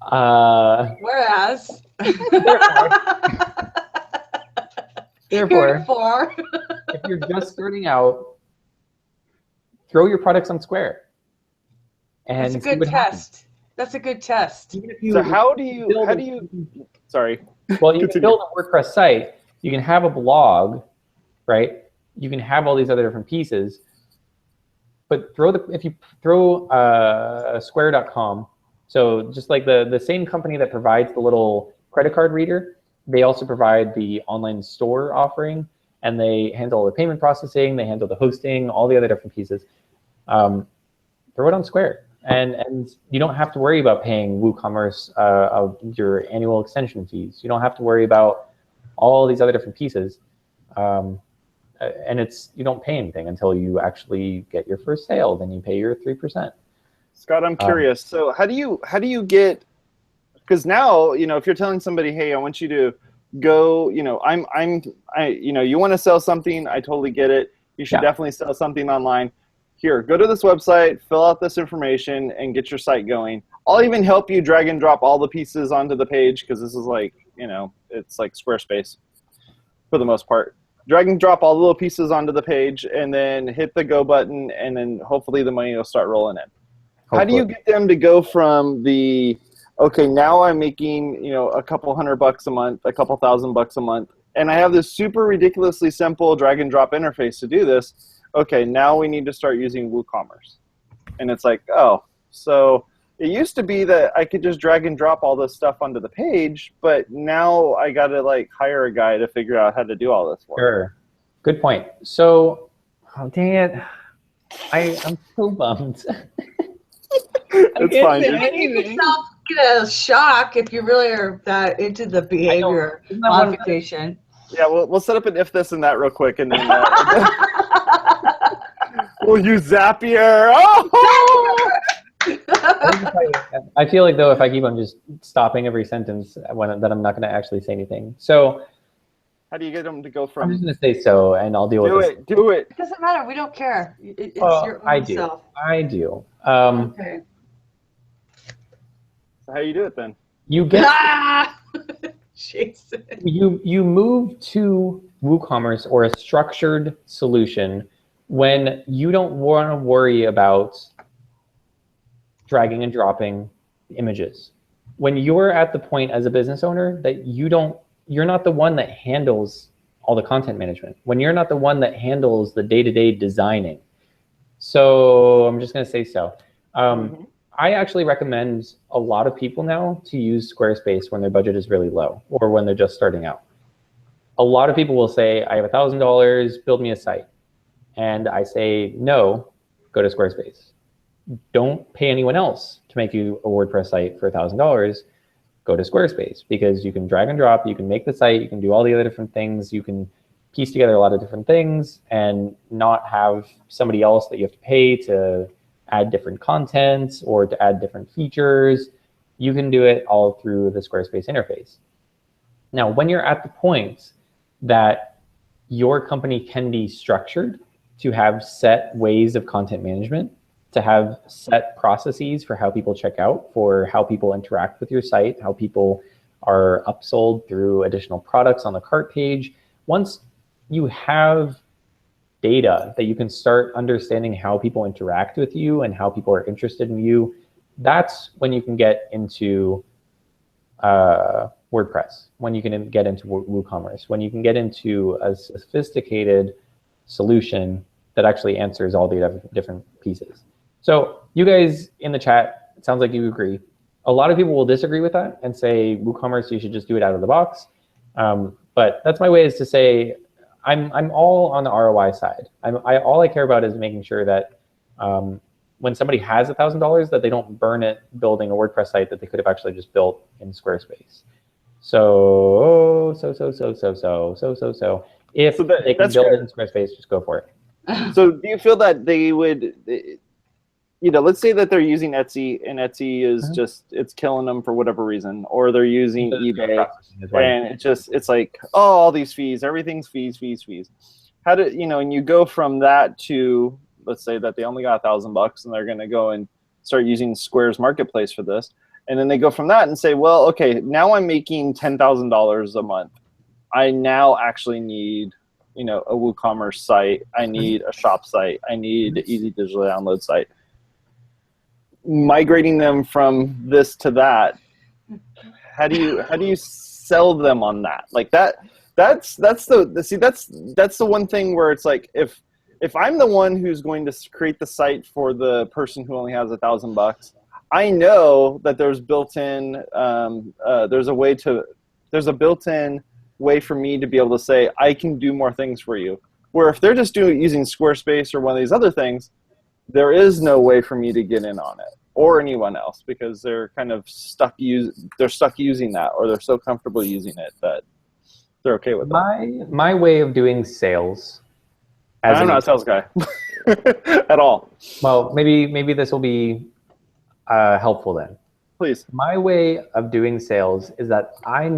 Whereas, therefore, if you're just starting out, throw your products on Square. And that's a good test. That's a good test. So how do you? Sorry. Well, you can build a WordPress site. You can have a blog, right? You can have all these other different pieces. But if you throw Square.com, so just like the same company that provides the little credit card reader, they also provide the online store offering, and they handle the payment processing, they handle the hosting, all the other different pieces. Throw it on Square, and you don't have to worry about paying WooCommerce your annual extension fees. You don't have to worry about all these other different pieces. And you don't pay anything until you actually get your first sale. Then you pay your 3%. Scott, I'm curious. So how do you get? Because now, if you're telling somebody, hey, I want you to go, you want to sell something, I totally get it. You should definitely sell something online. Here, go to this website, fill out this information, and get your site going. I'll even help you drag and drop all the pieces onto the page, because this is like, it's like Squarespace for the most part. Drag and drop all the little pieces onto the page, and then hit the go button, and then hopefully the money will start rolling in. Hopefully. How do you get them to go from the, okay, now I'm making, a couple $100 a month, a couple $1,000 a month, and I have this super ridiculously simple drag and drop interface to do this. Okay, now we need to start using WooCommerce. And it's like, oh, so it used to be that I could just drag and drop all this stuff onto the page, but now I got to like hire a guy to figure out how to do all this work. Sure. Good point. So, oh, dang it. I'm so bummed. It's fine. You get a shock if you really are that into the behavior modification. Yeah, we'll set up an if this and that real quick, and then we'll use Zapier. Oh! I feel like though if I keep on just stopping every sentence that I'm not going to actually say anything. So how do you get them to go from? I'm just going to say so, and I'll deal with it. Do it. It doesn't matter. We don't care. It's your own self. I do. Okay. So how do you do it then? You get. Jason. You move to WooCommerce or a structured solution when you don't want to worry about dragging and dropping images. When you're at the point as a business owner that you're not the one that handles all the content management. When you're not the one that handles the day-to-day designing. So I'm just going to say so. I actually recommend a lot of people now to use Squarespace when their budget is really low or when they're just starting out. A lot of people will say, I have $1,000, build me a site. And I say, no, go to Squarespace. Don't pay anyone else to make you a WordPress site for $1,000. Go to Squarespace, because you can drag and drop, you can make the site, you can do all the other different things, you can piece together a lot of different things and not have somebody else that you have to pay to add different content or to add different features. You can do it all through the Squarespace interface. Now, when you're at the point that your company can be structured to have set ways of content management, to have set processes for how people check out, for how people interact with your site, how people are upsold through additional products on the cart page, once you have data that you can start understanding how people interact with you and how people are interested in you, that's when you can get into WordPress, when you can get into WooCommerce, when you can get into a sophisticated solution that actually answers all the different pieces. So you guys in the chat, it sounds like you agree. A lot of people will disagree with that and say WooCommerce, you should just do it out of the box. But that's my way, is to say, I'm all on the ROI side. All I care about is making sure that when somebody has $1,000, that they don't burn it building a WordPress site that they could have actually just built in Squarespace. So if they can build it in Squarespace, just go for it. So do you feel that they would, let's say that they're using Etsy, and Etsy is just, it's killing them for whatever reason, or they're using eBay, and it's like, oh, all these fees, everything's fees. How do, and you go from that to, let's say that they only got $1,000 and they're going to go and start using Square's marketplace for this. And then they go from that and say, well, okay, now I'm making $10,000 a month. I now actually need, a WooCommerce site. I need a shop site. I need an easy digital download site. Migrating them from this to that, how do you sell them on that? Like that's the one thing where it's like, if I'm the one who's going to create the site for the person who only has $1,000, I know that there's built-in there's a built-in way for me to be able to say, I can do more things for you. Where if they're just using Squarespace or one of these other things, there is no way for me to get in on it, or anyone else, because they're kind of stuck using that, or they're so comfortable using it that they're okay with that. My way of doing sales. I'm not a sales guy at all. Well, maybe this will be helpful then. Please. My way of doing sales is that I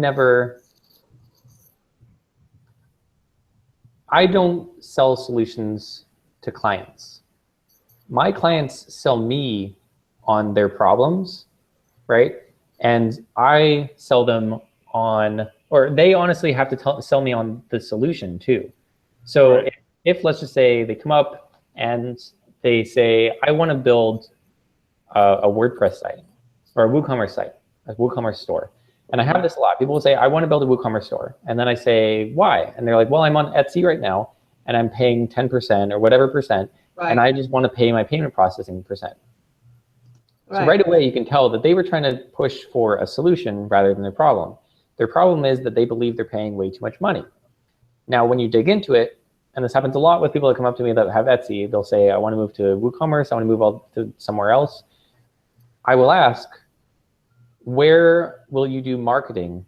don't sell solutions to clients. My clients sell me on their problems, right? And I sell them on, or they honestly have to sell me on the solution too. So right. if let's just say they come up and they say, I want to build a WordPress site or a WooCommerce site, a WooCommerce store. And I have this a lot. People will say, I want to build a WooCommerce store. And then I say, why? And they're like, well, I'm on Etsy right now and I'm paying 10% or whatever percent. Right. And I just want to pay my payment processing percent. Right. So right away, you can tell that they were trying to push for a solution rather than their problem. Their problem is that they believe they're paying way too much money. Now, when you dig into it, and this happens a lot with people that come up to me that have Etsy, they'll say, I want to move to WooCommerce, I want to move all to somewhere else. I will ask, where will you do marketing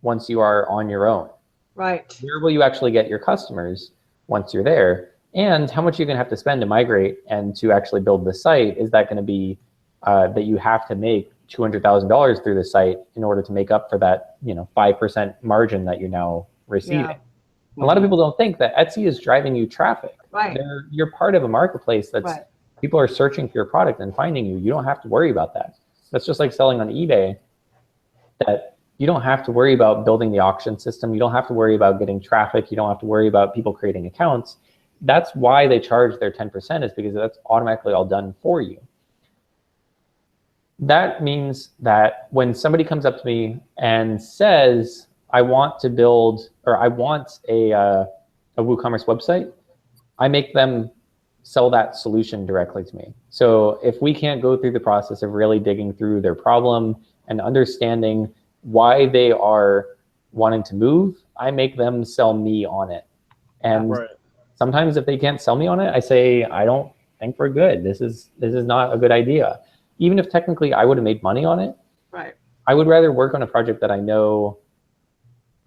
once you are on your own? Right. Where will you actually get your customers once you're there? And how much you're going to have to spend to migrate and to actually build the site? Is that going to be that you have to make $200,000 through the site in order to make up for that 5% margin that you're now receiving? Yeah. A lot of people don't think that Etsy is driving you traffic. Right. You're part of a marketplace that's right. People are searching for your product and finding you. You don't have to worry about that. That's just like selling on eBay, that you don't have to worry about building the auction system. You don't have to worry about getting traffic. You don't have to worry about people creating accounts. That's why they charge their 10%, is because that's automatically all done for you. That means that when somebody comes up to me and says, I want to build, or I want a WooCommerce website, I make them sell that solution directly to me. So if we can't go through the process of really digging through their problem and understanding why they are wanting to move, I make them sell me on it. And right. Sometimes if they can't sell me on it, I say, I don't think we're good. This is not a good idea. Even if technically I would have made money on it, right. I would rather work on a project that I know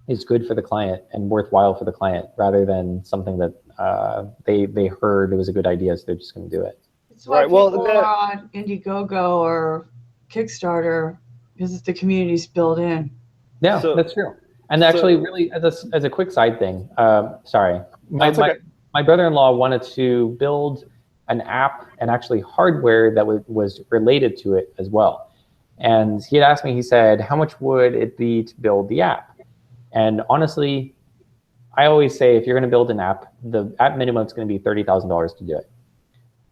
is good for the client and worthwhile for the client, rather than something that they heard it was a good idea, so they're just going to do it. It's why people are on Indiegogo or Kickstarter, because it's the community's built in. Yeah, that's true. And actually, really, as a quick side thing, sorry, my brother-in-law wanted to build an app and actually hardware that was related to it as well. And he had asked me, he said, how much would it be to build the app? And honestly, I always say, if you're going to build an app, the app minimum is going to be $30,000 to do it.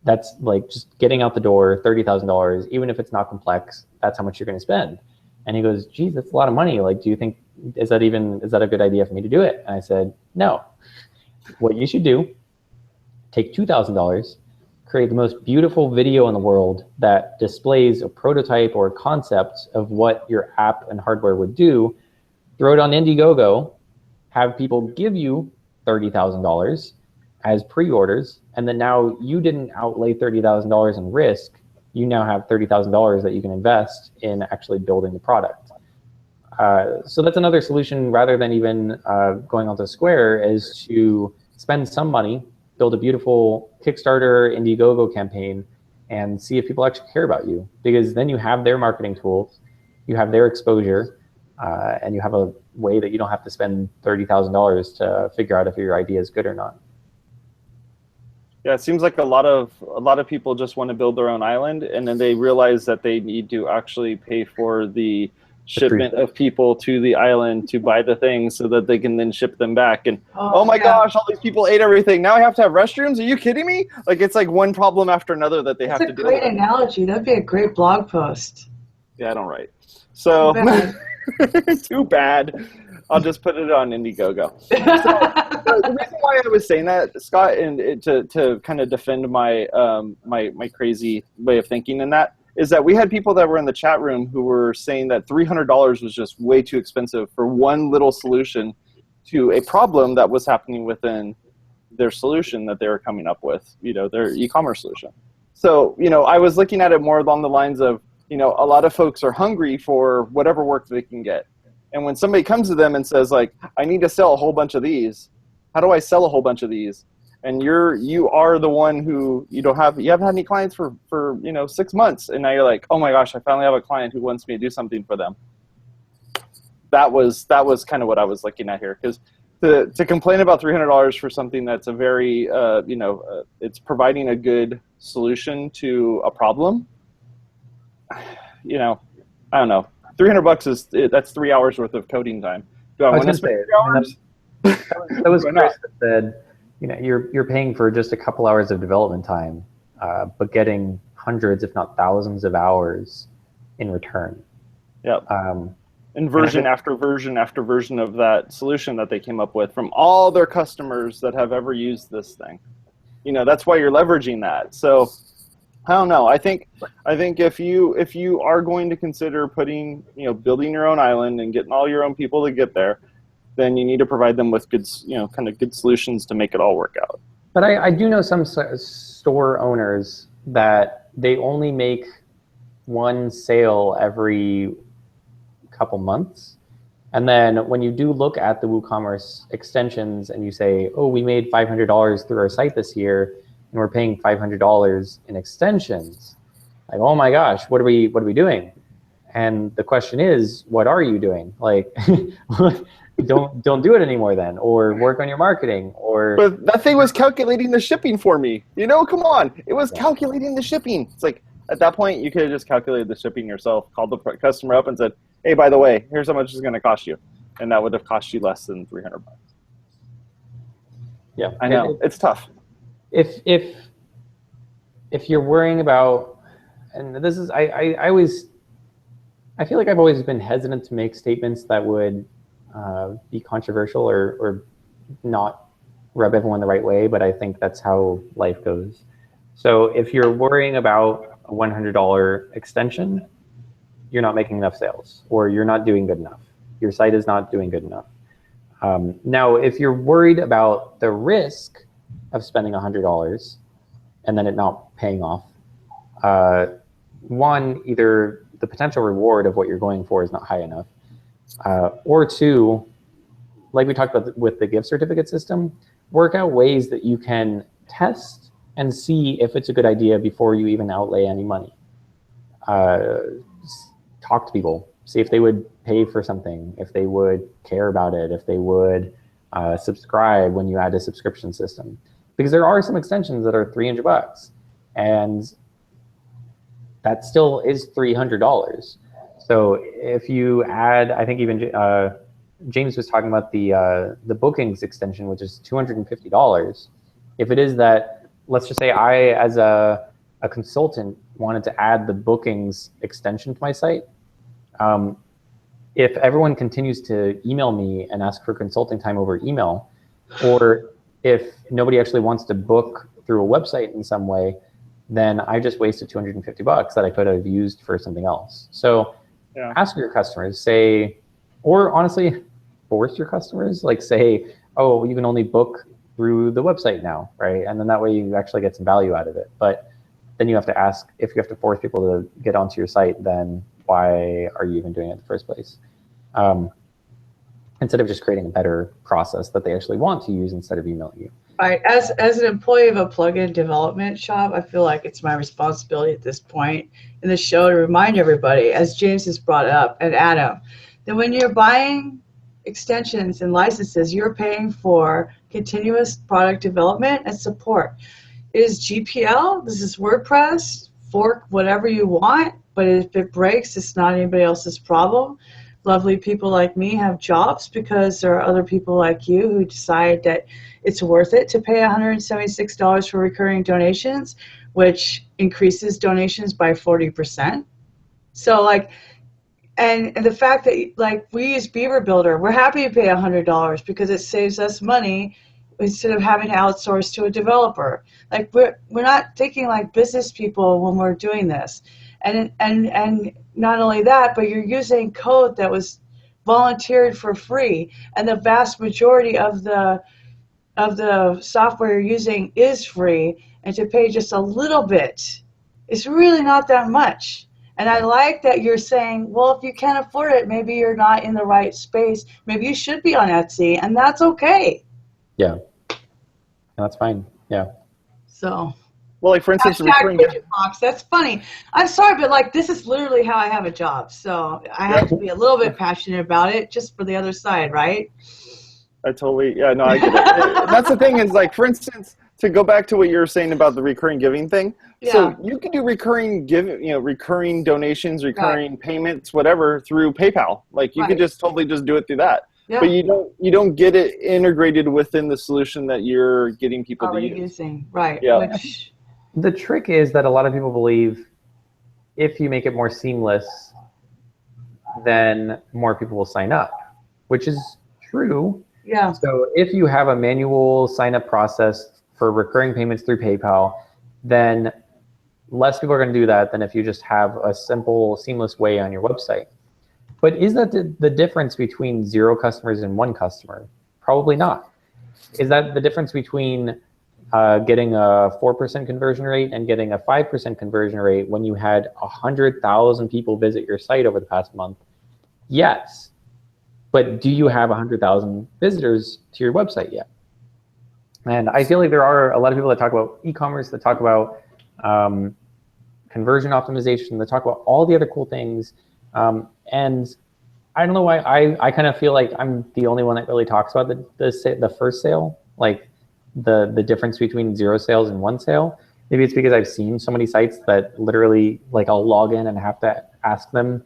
That's like just getting out the door, $30,000, even if it's not complex, that's how much you're going to spend. And he goes, geez, that's a lot of money. Like, do you think, is that a good idea for me to do it? And I said, no. What you should do, take $2,000, create the most beautiful video in the world that displays a prototype or a concept of what your app and hardware would do, throw it on Indiegogo, have people give you $30,000 as pre-orders, and then now you didn't outlay $30,000 in risk. You now have $30,000 that you can invest in actually building the product. So that's another solution, rather than even going onto Square, is to spend some money, build a beautiful Kickstarter, Indiegogo campaign, and see if people actually care about you. Because then you have their marketing tools, you have their exposure, and you have a way that you don't have to spend $30,000 to figure out if your idea is good or not. Yeah, it seems like a lot of people just want to build their own island, and then they realize that they need to actually pay for the shipment of people to the island to buy the things so that they can then ship them back. And oh my gosh, all these people ate everything. Now I have to have restrooms? Are you kidding me? Like, it's like one problem after another that they have to deal with. That's a great analogy. That'd be a great blog post. Yeah, I don't write. So too bad. I'll just put it on Indiegogo. So, the reason why I was saying that, Scott, and to kind of defend my my crazy way of thinking in that, is that we had people that were in the chat room who were saying that $300 was just way too expensive for one little solution to a problem that was happening within their solution that they were coming up with, their e-commerce solution. So, I was looking at it more along the lines of, a lot of folks are hungry for whatever work they can get. And when somebody comes to them and says like, I need to sell a whole bunch of these, how do I sell a whole bunch of these? And you are the one who you haven't had any clients for 6 months, and now you're like, oh my gosh, I finally have a client who wants me to do something for them. That was kind of what I was looking at here, because to complain about $300 for something that's a very it's providing a good solution to a problem. I don't know. $300 that's 3 hours worth of coding time. Do I want to spend 3 hours? That was Chris that said, you're paying for just a couple hours of development time, but getting hundreds, if not thousands, of hours in return. Yep. And version after version after version of that solution that they came up with from all their customers that have ever used this thing. That's why you're leveraging that. So I don't know. I think if you are going to consider building your own island and getting all your own people to get there, then you need to provide them with good, kind of good solutions to make it all work out. But I do know some store owners that they only make one sale every couple months. And then when you do look at the WooCommerce extensions and you say, oh, we made $500 through our site this year, and we're paying $500 in extensions, like, oh my gosh, what are we doing? And the question is, what are you doing? Like, don't do it anymore then, or work on your marketing, or. But that thing was calculating the shipping for me. Come on, it was calculating the shipping. It's like at that point you could have just calculated the shipping yourself, called the customer up and said, hey, by the way, here's how much it's going to cost you, and that would have cost you less than $300. Yeah, I know it's tough. If you're worrying about, and this is I feel like I've always been hesitant to make statements that would be controversial or not rub everyone the right way, but I think that's how life goes. So if you're worrying about a $100 extension, you're not making enough sales, or you're not doing good enough. Your site is not doing good enough. Now, if you're worried about the risk of spending $100 and then it not paying off, one, either the potential reward of what you're going for is not high enough, or two, like we talked about with the gift certificate system, work out ways that you can test and see if it's a good idea before you even outlay any money. Talk to people, see if they would pay for something, if they would care about it, if they would subscribe when you add a subscription system. Because there are some extensions that are $300, and that still is $300. So if you add, I think even James was talking about the bookings extension, which is $250. If it is that, let's just say I, as a consultant, wanted to add the bookings extension to my site, if everyone continues to email me and ask for consulting time over email, or if nobody actually wants to book through a website in some way, then I just wasted $250 that I could have used for something else. So ask your customers, say, or honestly, force your customers, like say, oh, you can only book through the website now, right? And then that way you actually get some value out of it. But then you have to ask, if you have to force people to get onto your site, then why are you even doing it in the first place? Instead of just creating a better process that they actually want to use instead of emailing you. Right. As an employee of a plugin development shop, I feel like it's my responsibility at this point in the show to remind everybody, as James has brought up, and Adam, that when you're buying extensions and licenses, you're paying for continuous product development and support. It is GPL, this is WordPress, fork whatever you want, but if it breaks, it's not anybody else's problem. Lovely people like me have jobs because there are other people like you who decide that it's worth it to pay $176 for recurring donations, which increases donations by 40%. So like, and the fact that like we use Beaver Builder, we're happy to pay $100 because it saves us money instead of having to outsource to a developer. Like we're not thinking like business people when we're doing this. And not only that, but you're using code that was volunteered for free, and the vast majority of the software you're using is free, and to pay just a little bit is really not that much. And I like that you're saying, well, if you can't afford it, maybe you're not in the right space. Maybe you should be on Etsy, and that's okay. Yeah, that's fine. Yeah. So, well, like for instance, Bridget Fox, that's funny. I'm sorry, but like this is literally how I have a job. So I have to be a little bit passionate about it just for the other side, right? I totally, yeah, no, I get it. And that's the thing is, like, for instance, to go back to what you were saying about the recurring giving thing. Yeah. So you can do recurring recurring donations, recurring payments, whatever, through PayPal. Like you could just totally just do it through that. Yeah. But you don't get it integrated within the solution that you're getting people already to use. Using. Right. Yeah. The trick is that a lot of people believe if you make it more seamless, then more people will sign up, which is true. Yeah. So if you have a manual sign-up process for recurring payments through PayPal, then less people are going to do that than if you just have a simple, seamless way on your website. But is that the difference between 0 customers and 1 customer? Probably not. Is that the difference between getting a 4% conversion rate and getting a 5% conversion rate when you had 100,000 people visit your site over the past month? Yes. But do you have 100,000 visitors to your website yet? And I feel like there are a lot of people that talk about e-commerce, that talk about conversion optimization, that talk about all the other cool things. And I don't know why I kind of feel like I'm the only one that really talks about the first sale, like the difference between 0 sales and 1 sale. Maybe it's because I've seen so many sites that literally, like, I'll log in and have to ask them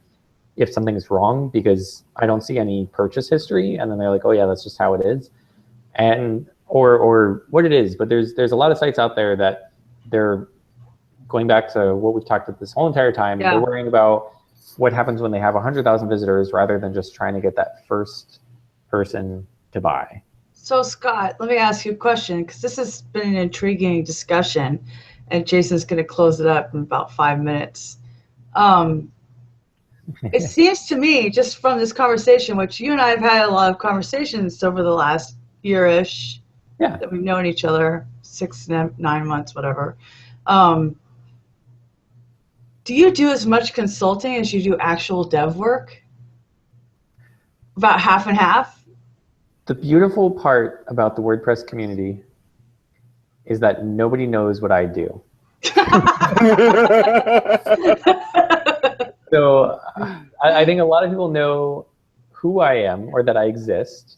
if something is wrong because I don't see any purchase history, and then they're like, oh yeah, that's just how it is, and or what it is. But there's a lot of sites out there that they're going back to what we've talked about this whole entire time. Yeah. They're worrying about what happens when they have 100,000 visitors rather than just trying to get that first person to buy. So Scott, let me ask you a question, because this has been an intriguing discussion, and Jason's going to close it up in about 5 minutes. It seems to me, just from this conversation, which you and I have had a lot of conversations over the last year-ish, that we've known each other, 6, 9 months, whatever. Do you do as much consulting as you do actual dev work? About half and half? The beautiful part about the WordPress community is that nobody knows what I do. So I think a lot of people know who I am or that I exist.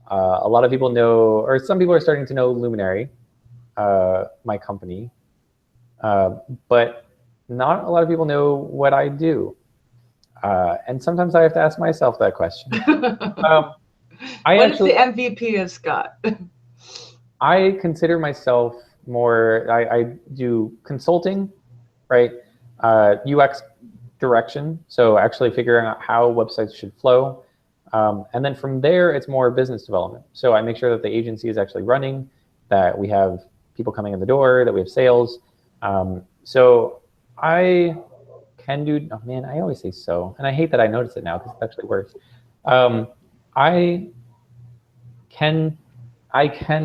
A lot of people know, or some people are starting to know Luminary, my company. But not a lot of people know what I do. And sometimes I have to ask myself that question. What is the MVP of Scott? I consider myself more, I do consulting, right? UX direction, so actually figuring out how websites should flow. And then from there, it's more business development. So I make sure that the agency is actually running, that we have people coming in the door, that we have sales. So I can do, oh man, I always say so. And I hate that I notice it now because it's actually worse. I can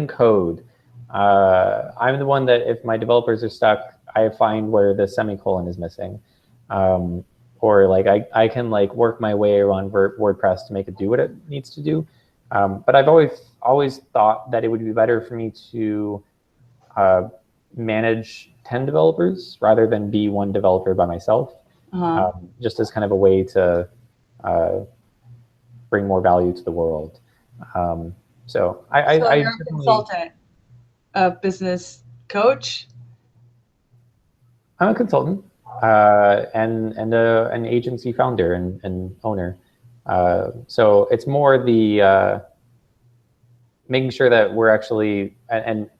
code. I'm the one that if my developers are stuck, I find where the semicolon is missing. Or like I can like work my way around WordPress to make it do what it needs to do. But I've always thought that it would be better for me to manage 10 developers rather than be one developer by myself, just as kind of a way to bring more value to the world. So you're a consultant, a business coach? I'm a consultant and an agency founder and owner. So it's more the making sure that we're actually and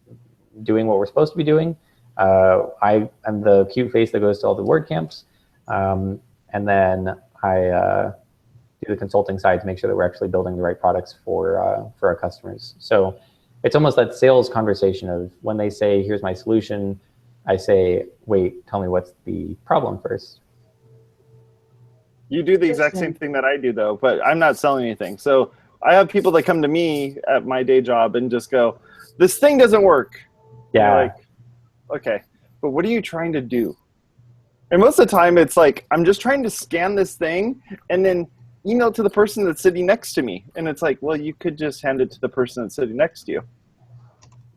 doing what we're supposed to be doing. I am the cute face that goes to all the WordCamps, and then I do the consulting side to make sure that we're actually building the right products for our customers. So it's almost that sales conversation of when they say, here's my solution, I say, wait, tell me what's the problem first. You do the exact same thing that I do, though, but I'm not selling anything. So I have people that come to me at my day job and just go, this thing doesn't work. Yeah. Like, okay, but what are you trying to do? And most of the time, it's like, I'm just trying to scan this thing and then email to the person that's sitting next to me. And it's like, well, you could just hand it to the person that's sitting next to you.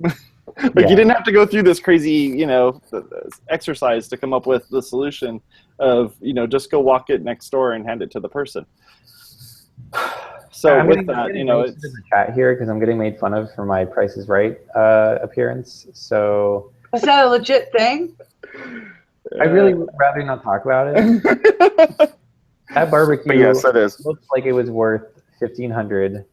Like, you didn't have to go through this crazy, exercise to come up with the solution of, just go walk it next door and hand it to the person. So with that, it's the chat here because I'm getting made fun of for my Price is Right appearance. So is that a legit thing? I really would rather not talk about it. That barbecue, but yes, it is. Looks like it was worth $1,500,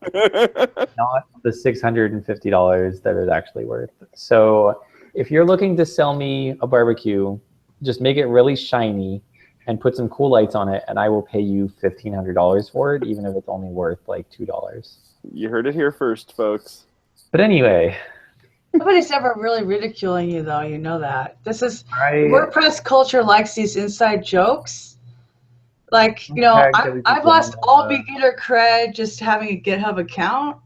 not the $650 that it's actually worth. So if you're looking to sell me a barbecue, just make it really shiny and put some cool lights on it, and I will pay you $1,500 for it, even if it's only worth like $2. You heard it here first, folks. But anyway. Nobody's ever really ridiculing you, though. You know that. This is WordPress culture likes these inside jokes. Like, I've lost all beginner cred just having a GitHub account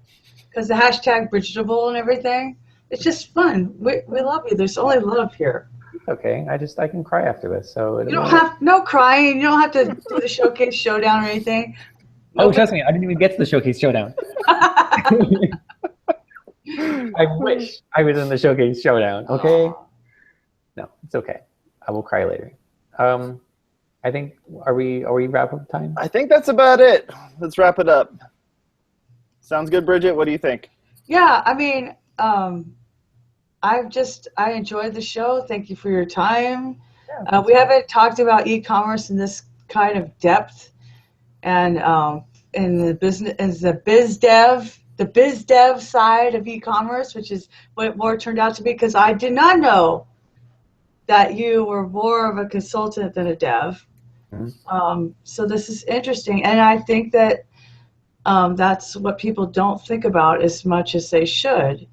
because the hashtag Bridgetable and everything. It's just fun. We love you. There's only love here. Okay, I can cry after this. So you don't have no crying. You don't have to do the showcase showdown or anything. Oh, trust me, I didn't even get to the showcase showdown. I wish I was in the showcase showdown. Okay. No, it's okay. I will cry later. I think are we wrap up time? I think that's about it. Let's wrap it up. Sounds good, Bridget. What do you think? Yeah, I mean, I enjoyed the show. Thank you for your time. Yeah, we haven't talked about e-commerce in this kind of depth, and in the business, as the biz dev side of e-commerce, which is what it more turned out to be, because I did not know that you were more of a consultant than a dev. So this is interesting, and I think that that's what people don't think about as much as they should.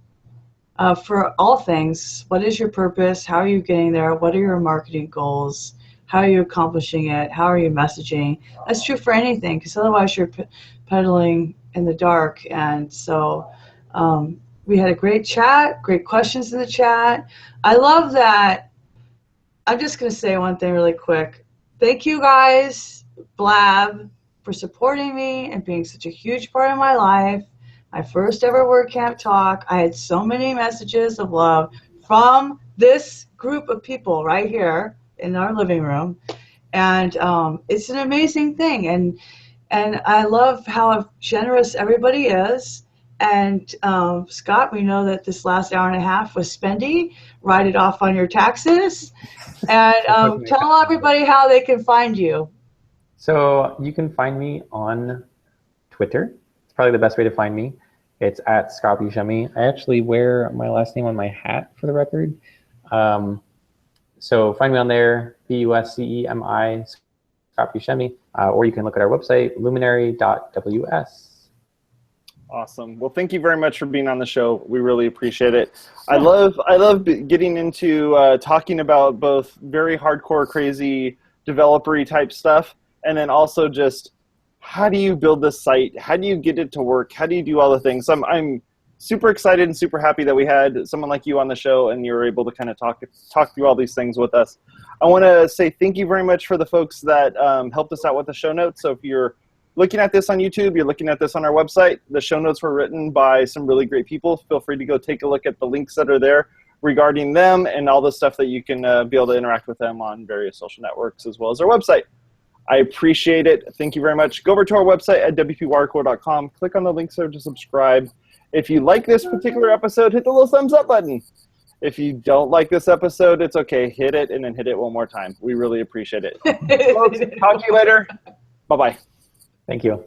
For all things, what is your purpose? How are you getting there? What are your marketing goals? How are you accomplishing it? How are you messaging? That's true for anything, because otherwise you're pedaling in the dark. And so we had a great chat, great questions in the chat. I love that. I'm just going to say one thing really quick. Thank you guys, Blab, for supporting me and being such a huge part of my life. My first ever WordCamp talk. I had so many messages of love from this group of people right here in our living room. And it's an amazing thing. And I love how generous everybody is. And Scott, we know that this last hour and a half was spendy. Write it off on your taxes. And tell everybody how they can find you. So you can find me on Twitter. It's probably the best way to find me. It's at Scott Buscemi. I actually wear my last name on my hat for the record. So find me on there, Buscemi, Scott Buscemi, or you can look at our website, luminary.ws. Awesome. Well, thank you very much for being on the show. We really appreciate it. I love getting into talking about both very hardcore, crazy, developer-y type stuff, and then also just how do you build this site? How do you get it to work? How do you do all the things? I'm super excited and super happy that we had someone like you on the show and you were able to kind of talk through all these things with us. I want to say thank you very much for the folks that helped us out with the show notes. So if you're looking at this on YouTube, you're looking at this on our website, the show notes were written by some really great people. Feel free to go take a look at the links that are there regarding them and all the stuff that you can be able to interact with them on various social networks as well as our website. I appreciate it. Thank you very much. Go over to our website at WPwatercooler.com. Click on the links there to subscribe. If you like this particular episode, hit the little thumbs up button. If you don't like this episode, it's okay. Hit it and then hit it one more time. We really appreciate it. Folks, talk to you later. Bye-bye. Thank you.